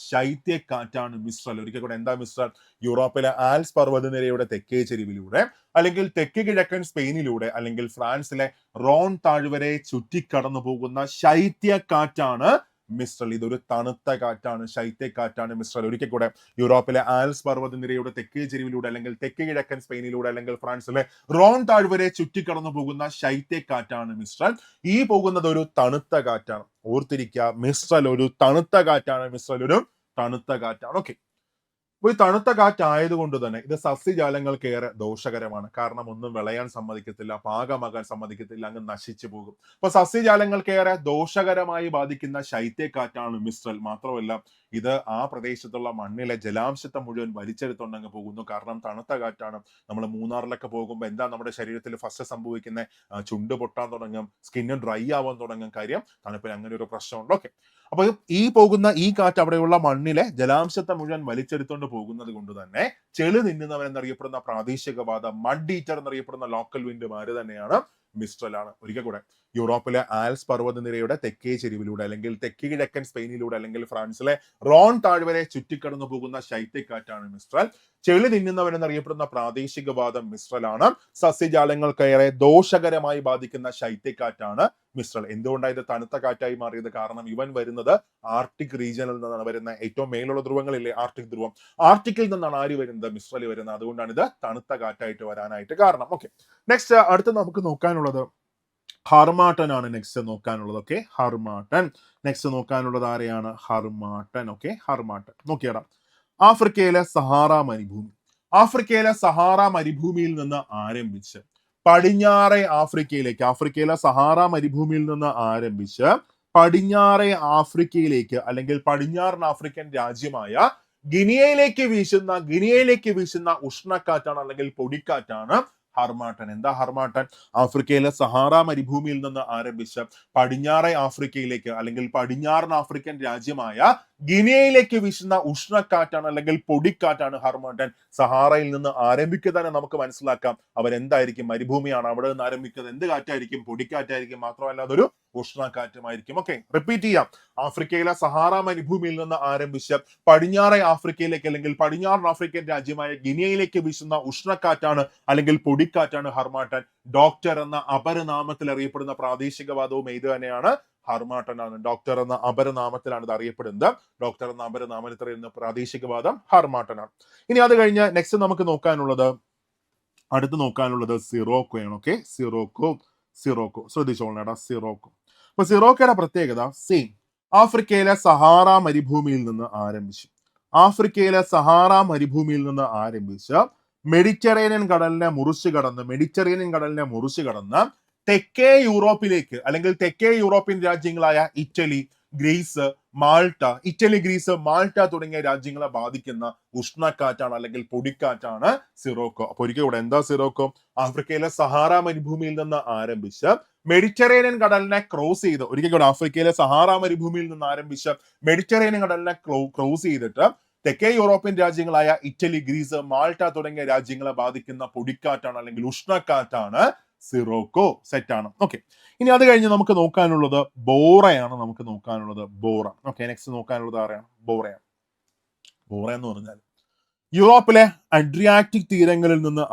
ശൈത്യക്കാറ്റാണ് മിസ്ട്രൽ. ഒരിക്കൽ കൂടെ, എന്താ മിസ്ട്രൽ? യൂറോപ്പിലെ ആൽസ് പർവ്വതനിരയുടെ തെക്കേ ചെരിവിലൂടെ അല്ലെങ്കിൽ തെക്ക് കിഴക്കൻ സ്പെയിനിലൂടെ അല്ലെങ്കിൽ ഫ്രാൻസിലെ റോൺ താഴ്വരെ ചുറ്റിക്കടന്നു പോകുന്ന ശൈത്യക്കാറ്റാണ് മിസ്ട്രൽ. ഇതൊരു തണുത്ത കാറ്റാണ്, ശൈത്യക്കാറ്റാണ് മിസ്ട്രൽ. ഒരിക്കൽ കൂടെ, യൂറോപ്പിലെ ആൽസ് പർവ്വതനിരയുടെ തെക്കേ ചെരിവിലൂടെ അല്ലെങ്കിൽ തെക്ക് കിഴക്കൻ സ്പെയിനിലൂടെ അല്ലെങ്കിൽ ഫ്രാൻസിലെ റോൺ താഴ്വരെ ചുറ്റിക്കടന്നു പോകുന്ന ശൈത്യക്കാറ്റാണ് മിസ്ട്രൽ. ഈ പോകുന്നത് ഒരു തണുത്ത കാറ്റാണ്. ഓർത്തിരിക്കുക, മിസ്ട്രൽ ഒരു തണുത്ത കാറ്റാണ്. ഓക്കെ. ഈ തണുത്ത കാറ്റായതുകൊണ്ട് തന്നെ ഇത് സസ്യജാലങ്ങൾക്ക് ഏറെ ദോഷകരമാണ്. കാരണം ഒന്നും വിളയാൻ സമ്മതിക്കത്തില്ല, പാകമാകാൻ സമ്മതിക്കത്തില്ല, അങ്ങ് നശിച്ചു പോകും. അപ്പൊ സസ്യജാലങ്ങൾക്ക് ഏറെ ദോഷകരമായി ബാധിക്കുന്ന ശൈത്യക്കാറ്റാണ് മിസ്ട്രൽ. മാത്രമല്ല ഇത് ആ പ്രദേശത്തുള്ള മണ്ണിലെ ജലാംശത്തെ മുഴുവൻ വലിച്ചെടുത്തുകൊണ്ടങ്ങ് പോകുന്നു. കാരണം തണുത്ത കാറ്റാണ്. നമ്മൾ മൂന്നാറിലൊക്കെ പോകുമ്പോൾ എന്താ നമ്മുടെ ശരീരത്തിൽ ഫസ്റ്റ് സംഭവിക്കുന്നത്? ചുണ്ട് പൊട്ടാൻ തുടങ്ങും, സ്കിന്ന് ഡ്രൈ ആവാൻ തുടങ്ങും. കാര്യം തണുപ്പിൽ അങ്ങനെ ഒരു പ്രശ്നമുണ്ട്. ഓക്കെ, അപ്പൊ ഈ കാറ്റ് അവിടെയുള്ള മണ്ണിലെ ജലാംശത്തെ മുഴുവൻ വലിച്ചെടുത്തുകൊണ്ട് പോകുന്നത് കൊണ്ട് തന്നെ ചെളി തിന്നുന്നവൻ എന്നറിയപ്പെടുന്ന പ്രാദേശികവാദം മഡ് ഈറ്റർ എന്നറിയപ്പെടുന്ന ലോക്കൽ വിൻഡുമാര് തന്നെയാണ് മിസ്ട്രലാണ്. ഒരിക്കൽ കൂടെ, യൂറോപ്പിലെ ആൽസ് പർവ്വതനിരയുടെ തെക്കേ ചെരിവിലൂടെ അല്ലെങ്കിൽ തെക്ക് കിഴക്കൻ സ്പെയിനിലൂടെ അല്ലെങ്കിൽ ഫ്രാൻസിലെ റോൺ താഴ്വരെ ചുറ്റിക്കടന്നു പോകുന്ന ശൈത്യക്കാറ്റാണ് മിസ്ട്രൽ. ചെളി തിന്നുന്നവൻ എന്നറിയപ്പെടുന്ന പ്രാദേശികവാദം മിസ്ട്രലാണ്. സസ്യജാലങ്ങൾക്കേറെ ദോഷകരമായി ബാധിക്കുന്ന ശൈത്യക്കാറ്റാണ് മിസ്ട്രൽ. എന്തുകൊണ്ടാണ് ഇത് തണുത്ത കാറ്റായി മാറിയത്? കാരണം ഇവൻ വരുന്നത് ആർട്ടിക് റീജിയനിൽ നിന്നാണ് വരുന്നത്. ഏറ്റവും മേലുള്ള ധ്രുവങ്ങളില്ലേ ആർട്ടിക് ധ്രുവം, ആർട്ടിക്കിൽ നിന്നാണ് ആര് വരുന്നത്? മിസ്ട്രൽ വരുന്നത്. അതുകൊണ്ടാണ് ഇത് തണുത്ത കാറ്റായിട്ട് വരാനായിട്ട് കാരണം. ഓക്കെ, നെക്സ്റ്റ് അടുത്ത് നമുക്ക് നോക്കാനുള്ളത് ഹർമാട്ടൻ ആണ്. നെക്സ്റ്റ് നോക്കാനുള്ളത് ഓക്കെ, ഹർമാട്ടൻ. നെക്സ്റ്റ് നോക്കാനുള്ളത് ആരെയാണ്? ഹർമാട്ടൻ. ഓക്കെ, ഹർമാട്ടൻ നോക്കിയടാ. ആഫ്രിക്കയിലെ സഹാറ മരുഭൂമി. ആഫ്രിക്കയിലെ സഹാറ മരുഭൂമിയിൽ നിന്ന് ആരംഭിച്ച് പടിഞ്ഞാറെ ആഫ്രിക്കയിലെ സഹാറ മരുഭൂമിയിൽ നിന്ന് ആരംഭിച്ച് പടിഞ്ഞാറെ ആഫ്രിക്കയിലേക്ക് അല്ലെങ്കിൽ പടിഞ്ഞാറൻ ആഫ്രിക്കൻ രാജ്യമായ ഗിനിയയിലേക്ക് വീശുന്ന ഉഷ്ണക്കാറ്റാണ് അല്ലെങ്കിൽ പൊടിക്കാറ്റാണ് ഹർമാട്ടൻ. എന്താ ഹർമാട്ടൻ? ആഫ്രിക്കയിലെ സഹാറ മരുഭൂമിയിൽ നിന്ന് ആരംഭിച്ച് പടിഞ്ഞാറെ ആഫ്രിക്കയിലേക്ക് അല്ലെങ്കിൽ പടിഞ്ഞാറൻ ആഫ്രിക്കൻ രാജ്യമായ ഗിനിയയിലേക്ക് വീശുന്ന ഉഷ്ണക്കാറ്റാണ് അല്ലെങ്കിൽ പൊടിക്കാറ്റാണ് ഹർമാട്ടൻ. സഹാറയിൽ നിന്ന് ആരംഭിക്കുക തന്നെ നമുക്ക് മനസ്സിലാക്കാം അവരെന്തായിരിക്കും? മരുഭൂമിയാണ്, അവിടെ നിന്ന് ആരംഭിക്കുന്നത് എന്ത് കാറ്റായിരിക്കും? പൊടിക്കാറ്റായിരിക്കും. മാത്രമല്ല അതൊരു ഉഷ്ണക്കാറ്റുമായിരിക്കും. ഓക്കെ, റിപ്പീറ്റ് ചെയ്യാം. ആഫ്രിക്കയിലെ സഹാറ മരുഭൂമിയിൽ നിന്ന് ആരംഭിച്ച് പടിഞ്ഞാറെ ആഫ്രിക്കയിലേക്ക് അല്ലെങ്കിൽ പടിഞ്ഞാറൻ ആഫ്രിക്കൻ രാജ്യമായ ഗിനിയയിലേക്ക് വീശുന്ന ഉഷ്ണക്കാറ്റാണ് അല്ലെങ്കിൽ പൊടിക്കാറ്റാണ് ഹർമാട്ടൻ. ഡോക്ടർ എന്ന അപരനാമത്തിൽ അറിയപ്പെടുന്ന പ്രാദേശികവാദവും ഇത് തന്നെയാണ്, ഹർമാട്ടൻ ആണ്. ഡോക്ടർ എന്ന അപരനാമത്തിലാണ് ഇത് അറിയപ്പെടുന്നത്. ഡോക്ടർ എന്ന അപരനാമത്തിൽ അറിയുന്ന പ്രാദേശികവാദം ഹർമാട്ടൻ ആണ്. ഇനി അത് കഴിഞ്ഞ് നെക്സ്റ്റ് നമുക്ക് അടുത്ത് നോക്കാനുള്ളത് സിറോക്കോയാണ്. ഓക്കെ, സിറോക്കോ ശ്രദ്ധിച്ചോളാം. സിറോക്കോ. അപ്പൊ സിറോക്കയുടെ പ്രത്യേകത സെയിം. ആഫ്രിക്കയിലെ സഹാറ മരുഭൂമിയിൽ നിന്ന് ആരംഭിച്ച് മെഡിറ്ററേനിയൻ കടലിനെ മുറിച്ചു കടന്ന് തെക്കേ യൂറോപ്പിലേക്ക് അല്ലെങ്കിൽ തെക്കേ യൂറോപ്യൻ രാജ്യങ്ങളായ ഇറ്റലി, ഗ്രീസ്, മാൾട്ട തുടങ്ങിയ രാജ്യങ്ങളെ ബാധിക്കുന്ന ഉഷ്ണക്കാറ്റാണ് അല്ലെങ്കിൽ പൊടിക്കാറ്റാണ് സിറോക്കോ. അപ്പൊ ഒരിക്കൽ കൂടെ, എന്താ സിറോക്കോ? ആഫ്രിക്കയിലെ സഹാറ മരുഭൂമിയിൽ നിന്ന് ആരംഭിച്ച് മെഡിറ്ററേനിയൻ കടലിനെ ക്രോസ് ചെയ്ത് ആഫ്രിക്കയിലെ സഹാറ മരുഭൂമിയിൽ നിന്ന് ആരംഭിച്ച് മെഡിറ്ററേനിയൻ കടലിനെ ക്രോസ് ചെയ്തിട്ട് തെക്കേ യൂറോപ്യൻ രാജ്യങ്ങളായ ഇറ്റലി, ഗ്രീസ്, മാൾട്ട തുടങ്ങിയ രാജ്യങ്ങളെ ബാധിക്കുന്ന പൊടിക്കാറ്റാണ് അല്ലെങ്കിൽ ഉഷ്ണക്കാറ്റാണ് സിറോക്കോ. സെറ്റാണ്. ഓക്കെ, ഇനി അത് കഴിഞ്ഞ് നമുക്ക് നോക്കാനുള്ളത് ബോറയാണ്. ബോറ. ഓക്കെ, നെക്സ്റ്റ് നോക്കാനുള്ളത് ആരെയാണ്? ബോറ എന്ന് പറഞ്ഞാൽ യൂറോപ്പിലെ അഡ്രിയാറ്റിക് തീരങ്ങളിൽ നിന്ന്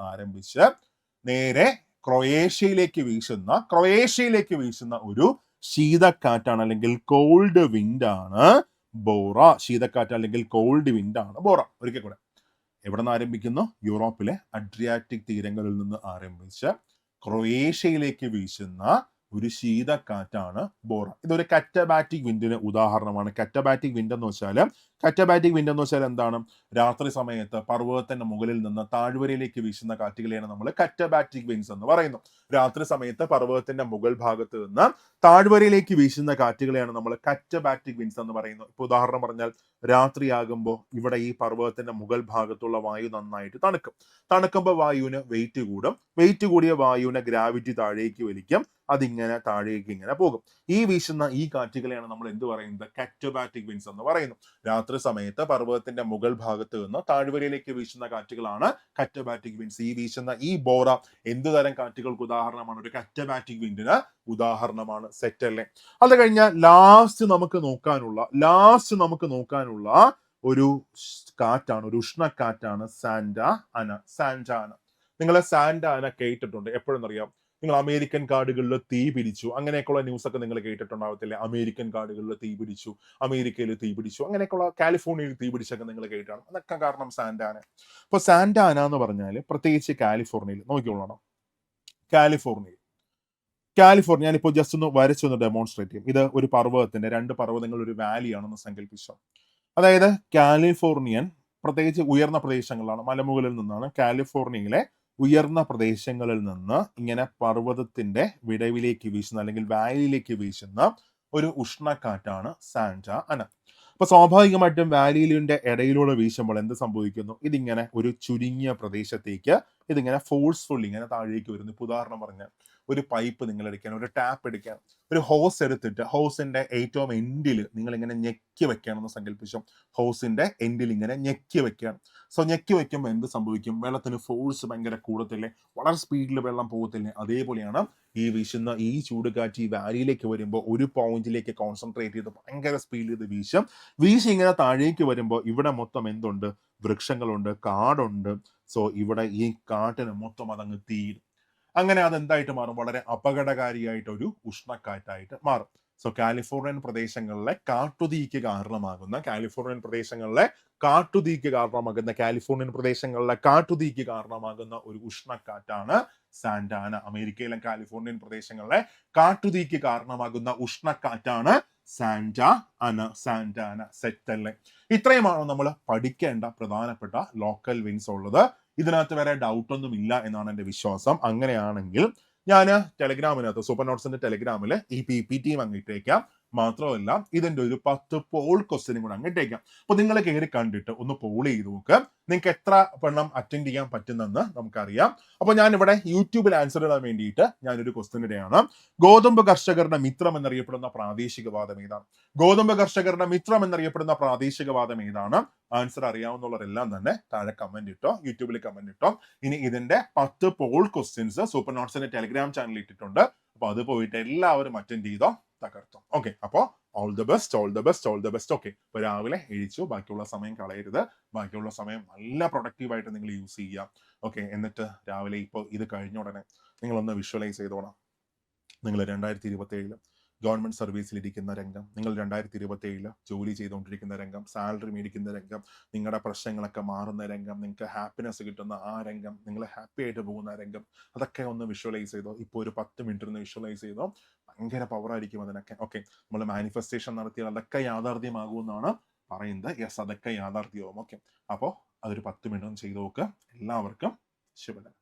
ആരംഭിച്ച് നേരെ ക്രൊയേഷ്യയിലേക്ക് വീശുന്ന ഒരു ശീതക്കാറ്റാണ് അല്ലെങ്കിൽ കോൾഡ് വിൻഡ് ആണ് ബോറ. ശീതക്കാറ്റ് അല്ലെങ്കിൽ കോൾഡ് വിൻഡ് ആണ് ബോറ. ഒരിക്കൽ കൂടെ, എവിടെ നിന്ന് ആരംഭിക്കുന്നു? യൂറോപ്പിലെ അഡ്രിയാറ്റിക് തീരങ്ങളിൽ നിന്ന് ആരംഭിച്ച് ക്രൊയേഷ്യയിലേക്ക് വീശുന്ന ഒരു ശീതക്കാറ്റാണ് ബോറ. ഇതൊരു കറ്റബാറ്റിക് വിൻഡിന് ഉദാഹരണമാണ്. കറ്റബാറ്റിക് വിൻഡ് എന്ന് വെച്ചാൽ എന്താണ്? രാത്രി സമയത്ത് പർവ്വതത്തിന്റെ മുകളിൽ നിന്ന് താഴ്വരയിലേക്ക് വീശുന്ന കാറ്റുകളെയാണ് നമ്മൾ കറ്റബാറ്റിക് വിൻഡ്സ് എന്ന് പറയുന്നത്. രാത്രി സമയത്ത് പർവ്വതത്തിന്റെ മുകൾ ഭാഗത്ത് നിന്ന് താഴ്വരയിലേക്ക് വീശുന്ന കാറ്റുകളെയാണ് നമ്മൾ കറ്റബാറ്റിക് വിൻഡ്സ് എന്ന് പറയുന്നത്. ഇപ്പൊ ഉദാഹരണം പറഞ്ഞാൽ, രാത്രിയാകുമ്പോൾ ഇവിടെ ഈ പർവ്വതത്തിന്റെ മുകൾ ഭാഗത്തുള്ള വായു നന്നായിട്ട് തണുക്കുമ്പോൾ വായുവിന് വെയിറ്റ് കൂടിയ വായുവിനെ ഗ്രാവിറ്റി താഴേക്ക് വലിക്കും. അതിങ്ങനെ താഴേക്ക് ഇങ്ങനെ പോകും. ഈ വീശുന്ന ഈ കാറ്റുകളെയാണ് നമ്മൾ എന്ത് പറയുന്നത്? കറ്റബാറ്റിക് വിൻഡ്സ് എന്ന് പറയുന്നു. രാത്രി സമയത്ത് പർവ്വതത്തിന്റെ മുകൾ ഭാഗത്ത് നിന്ന് താഴ്വരയിലേക്ക് വീശുന്ന കാറ്റുകളാണ് കറ്റബാറ്റിക് വിൻഡ്സ്. ഈ വീശുന്ന ഈ ബോറ എന്ത് തരം കാറ്റുകൾക്ക് ഉദാഹരണമാണ്? ഒരു കറ്റബാറ്റിക് വിൻഡിന് ഉദാഹരണമാണ്. സെറ്റ് അല്ലേ? അത് കഴിഞ്ഞാൽ ലാസ്റ്റ് നമുക്ക് നോക്കാനുള്ള ഒരു കാറ്റാണ്, ഒരു ഉഷ്ണക്കാറ്റാണ് സാന്റാ അന. നിങ്ങൾ സാന്റാ അന കേട്ടിട്ടുണ്ട്? എപ്പോഴും അറിയാം, നിങ്ങൾ അമേരിക്കൻ കാടുകളിൽ തീ പിടിച്ചു അങ്ങനെയൊക്കെയുള്ള ന്യൂസ് ഒക്കെ നിങ്ങൾ കേട്ടിട്ടുണ്ടാവത്തില്ലേ? അമേരിക്കൻ കാടുകളിൽ തീ പിടിച്ചു, അമേരിക്കയിൽ തീ പിടിച്ചു, അങ്ങനെയൊക്കെയുള്ള കാലിഫോർണിയയിൽ തീ പിടിച്ചൊക്കെ നിങ്ങൾ കേട്ടാണ്. അതൊക്കെ കാരണം സാന്റാന. അപ്പൊ സാന്റാന എന്ന് പറഞ്ഞാൽ പ്രത്യേകിച്ച് കാലിഫോർണിയയിൽ നോക്കിക്കൊള്ളണം. കാലിഫോർണിയ ഞാനിപ്പോൾ ജസ്റ്റ് ഒന്ന് വരച്ചൊന്ന് ഡെമോൺസ്ട്രേറ്റ് ചെയ്യും. ഇത് ഒരു പർവ്വതത്തിന്റെ 2 പർവ്വതങ്ങൾ ഒരു വാലിയാണെന്ന് സങ്കല്പിച്ചോ. അതായത് കാലിഫോർണിയൻ പ്രത്യേകിച്ച് ഉയർന്ന പ്രദേശങ്ങളാണ്, മലമുകളിൽ നിന്നാണ് കാലിഫോർണിയയിലെ ഉയർന്ന പ്രദേശങ്ങളിൽ നിന്ന് ഇങ്ങനെ പർവ്വതത്തിന്റെ വിടവിലേക്ക് വീശുന്ന അല്ലെങ്കിൽ വാലിയിലേക്ക് വീശുന്ന ഒരു ഉഷ്ണക്കാറ്റാണ് സാന്റ അന. അപ്പൊ സ്വാഭാവികമായിട്ടും വാലിയിലിന്റെ ഇടയിലൂടെ വീശുമ്പോൾ എന്ത് സംഭവിക്കുന്നു? ഇതിങ്ങനെ ഒരു ചുരുങ്ങിയ പ്രദേശത്തേക്ക് ഇതിങ്ങനെ ഫോഴ്സ്ഫുള്ളി ഇങ്ങനെ താഴേക്ക് വരുന്നു. ഇപ്പൊ ഉദാഹരണം പറഞ്ഞാൽ ഒരു പൈപ്പ് നിങ്ങൾ എടുക്കാൻ, ഒരു ടാപ്പ് എടുക്കാൻ, ഒരു ഹോസ് എടുത്തിട്ട് ഹോസിന്റെ ഏറ്റവും എൻഡിൽ നിങ്ങൾ ഇങ്ങനെ ഞെക്കി വെക്കുകയാണെന്ന് സങ്കല്പിച്ചു. ഹോസിന്റെ എൻഡിൽ ഇങ്ങനെ ഞെക്കി വെക്കുകയാണ്. സോ ഞെക്കി വെക്കുമ്പോൾ എന്ത് സംഭവിക്കും? വെള്ളത്തിന് ഫോഴ്സ് ഭയങ്കര കൂടത്തില്ലേ? വളരെ സ്പീഡിൽ വെള്ളം പോകത്തില്ലേ? അതേപോലെയാണ് ഈ വീശുന്ന ഈ ചൂടുകാറ്റ് ഈ വാലിയിലേക്ക് വരുമ്പോൾ ഒരു പോയിന്റിലേക്ക് കോൺസെൻട്രേറ്റ് ചെയ്ത് ഭയങ്കര സ്പീഡിൽ ഇത് വീശി ഇങ്ങനെ താഴേക്ക് വരുമ്പോൾ ഇവിടെ മൊത്തം എന്തുണ്ട്? വൃക്ഷങ്ങളുണ്ട്, കാടുണ്ട്. സോ ഇവിടെ ഈ കാട്ടിന് മൊത്തം അതങ്ങ് തീരും. അങ്ങനെ അതെന്തായിട്ട് മാറും? വളരെ അപകടകാരിയായിട്ട് ഒരു ഉഷ്ണക്കാറ്റായിട്ട് മാറും. സോ കാലിഫോർണിയൻ പ്രദേശങ്ങളിലെ കാട്ടുതീക്ക് കാരണമാകുന്ന ഒരു ഉഷ്ണക്കാറ്റാണ് സാന്റ ആന. അമേരിക്കയിലെ കാലിഫോർണിയൻ പ്രദേശങ്ങളിലെ കാട്ടുതീക്ക് കാരണമാകുന്ന ഉഷ്ണക്കാറ്റാണ് സാന്റ ആന. സെറ്റ് അല്ലേ? ഇത്രയുമാണോ നമ്മൾ പഠിക്കേണ്ട പ്രധാനപ്പെട്ട ലോക്കൽ വിൻസ് ഉള്ളത്? ഇതിനകത്ത് വേറെ ഡൗട്ട് ഒന്നും ഇല്ല എന്നാണ് എൻ്റെ വിശ്വാസം. അങ്ങനെയാണെങ്കിൽ ഞാൻ ടെലഗ്രാമിനകത്ത് സൂപ്പർ നോട്ട്സിന്റെ ടെലഗ്രാമിൽ ഈ PPT അങ്ങ് ഇട്ടേക്കാം. മാത്രമല്ല ഇതിന്റെ ഒരു 10 പോൾ ക്വസ്റ്റ്യനും കൂടെ അങ്ങ് ഇട്ടേക്കാം. അപ്പൊ നിങ്ങൾ കയറി കണ്ടിട്ട് ഒന്ന് പോൾ ചെയ്ത് നോക്ക്. നിങ്ങൾക്ക് എത്ര എണ്ണം അറ്റൻഡ് ചെയ്യാൻ പറ്റുന്നെന്ന് നമുക്കറിയാം. അപ്പൊ ഞാൻ ഇവിടെ യൂട്യൂബിൽ ആൻസർ ഇടാൻ വേണ്ടിയിട്ട് ഞാനൊരു ക്വസ്റ്റ്യൻ ഇടുകയാണ്. ഗോതമ്പ് കർഷകരുടെ മിത്രം എന്നറിയപ്പെടുന്ന പ്രാദേശികവാദം ഏതാണ്? ആൻസർ അറിയാവുന്നവരെല്ലാം തന്നെ താഴെ കമന്റ് ഇട്ടോ, യൂട്യൂബിൽ കമന്റ് ഇട്ടോ. ഇനി ഇതിന്റെ 10 പോൾ ക്വസ്റ്റ്യൻസ് സൂപ്പർ നോട്ട്സിന്റെ ടെലിഗ്രാം ചാനലിൽ ഇട്ടിട്ടുണ്ട്. അപ്പൊ അത് പോയിട്ട് എല്ലാവരും അറ്റൻഡ് ചെയ്തോ, തകർത്തോ. ഓക്കെ, അപ്പോ ഓൾ ദ ബെസ്റ്റ്. ഓക്കെ, ഇപ്പൊ രാവിലെ എഴുതിച്ചു, ബാക്കിയുള്ള സമയം കളയരുത്. ബാക്കിയുള്ള സമയം നല്ല പ്രൊഡക്റ്റീവായിട്ട് നിങ്ങൾ യൂസ് ചെയ്യുക. ഓക്കെ, എന്നിട്ട് രാവിലെ ഇപ്പോൾ ഇത് കഴിഞ്ഞ ഉടനെ നിങ്ങളൊന്ന് വിഷ്വലൈസ് ചെയ്തോണം. നിങ്ങൾ 2027 ഗവൺമെന്റ് സർവീസിൽ ഇരിക്കുന്ന രംഗം, നിങ്ങൾ 2027 ജോലി ചെയ്തുകൊണ്ടിരിക്കുന്ന രംഗം, സാലറി മേടിക്കുന്ന രംഗം, നിങ്ങളുടെ പ്രശ്നങ്ങളൊക്കെ മാറുന്ന രംഗം, നിങ്ങൾക്ക് ഹാപ്പിനെസ് കിട്ടുന്ന ആ രംഗം, നിങ്ങൾ ഹാപ്പി ആയിട്ട് പോകുന്ന രംഗം, അതൊക്കെ ഒന്ന് വിഷ്വലൈസ് ചെയ്തോ. ഇപ്പോൾ ഒരു 10 മിനിറ്റ് ഒന്ന് വിഷ്വലൈസ് ചെയ്തോ. ഭയങ്കര പവറായിരിക്കും അതിനൊക്കെ. ഓക്കെ, നമ്മൾ മാനിഫെസ്റ്റേഷൻ നടത്തിയാൽ അതൊക്കെ യാഥാർത്ഥ്യമാകുമെന്നാണ് പറയുന്നത്. യെസ്, അതൊക്കെ യാഥാർത്ഥ്യമാവും. ഓക്കെ, അപ്പോൾ അതൊരു 10 മിനിറ്റ് ചെയ്ത് നോക്കുക. എല്ലാവർക്കും ശുഭദിനം.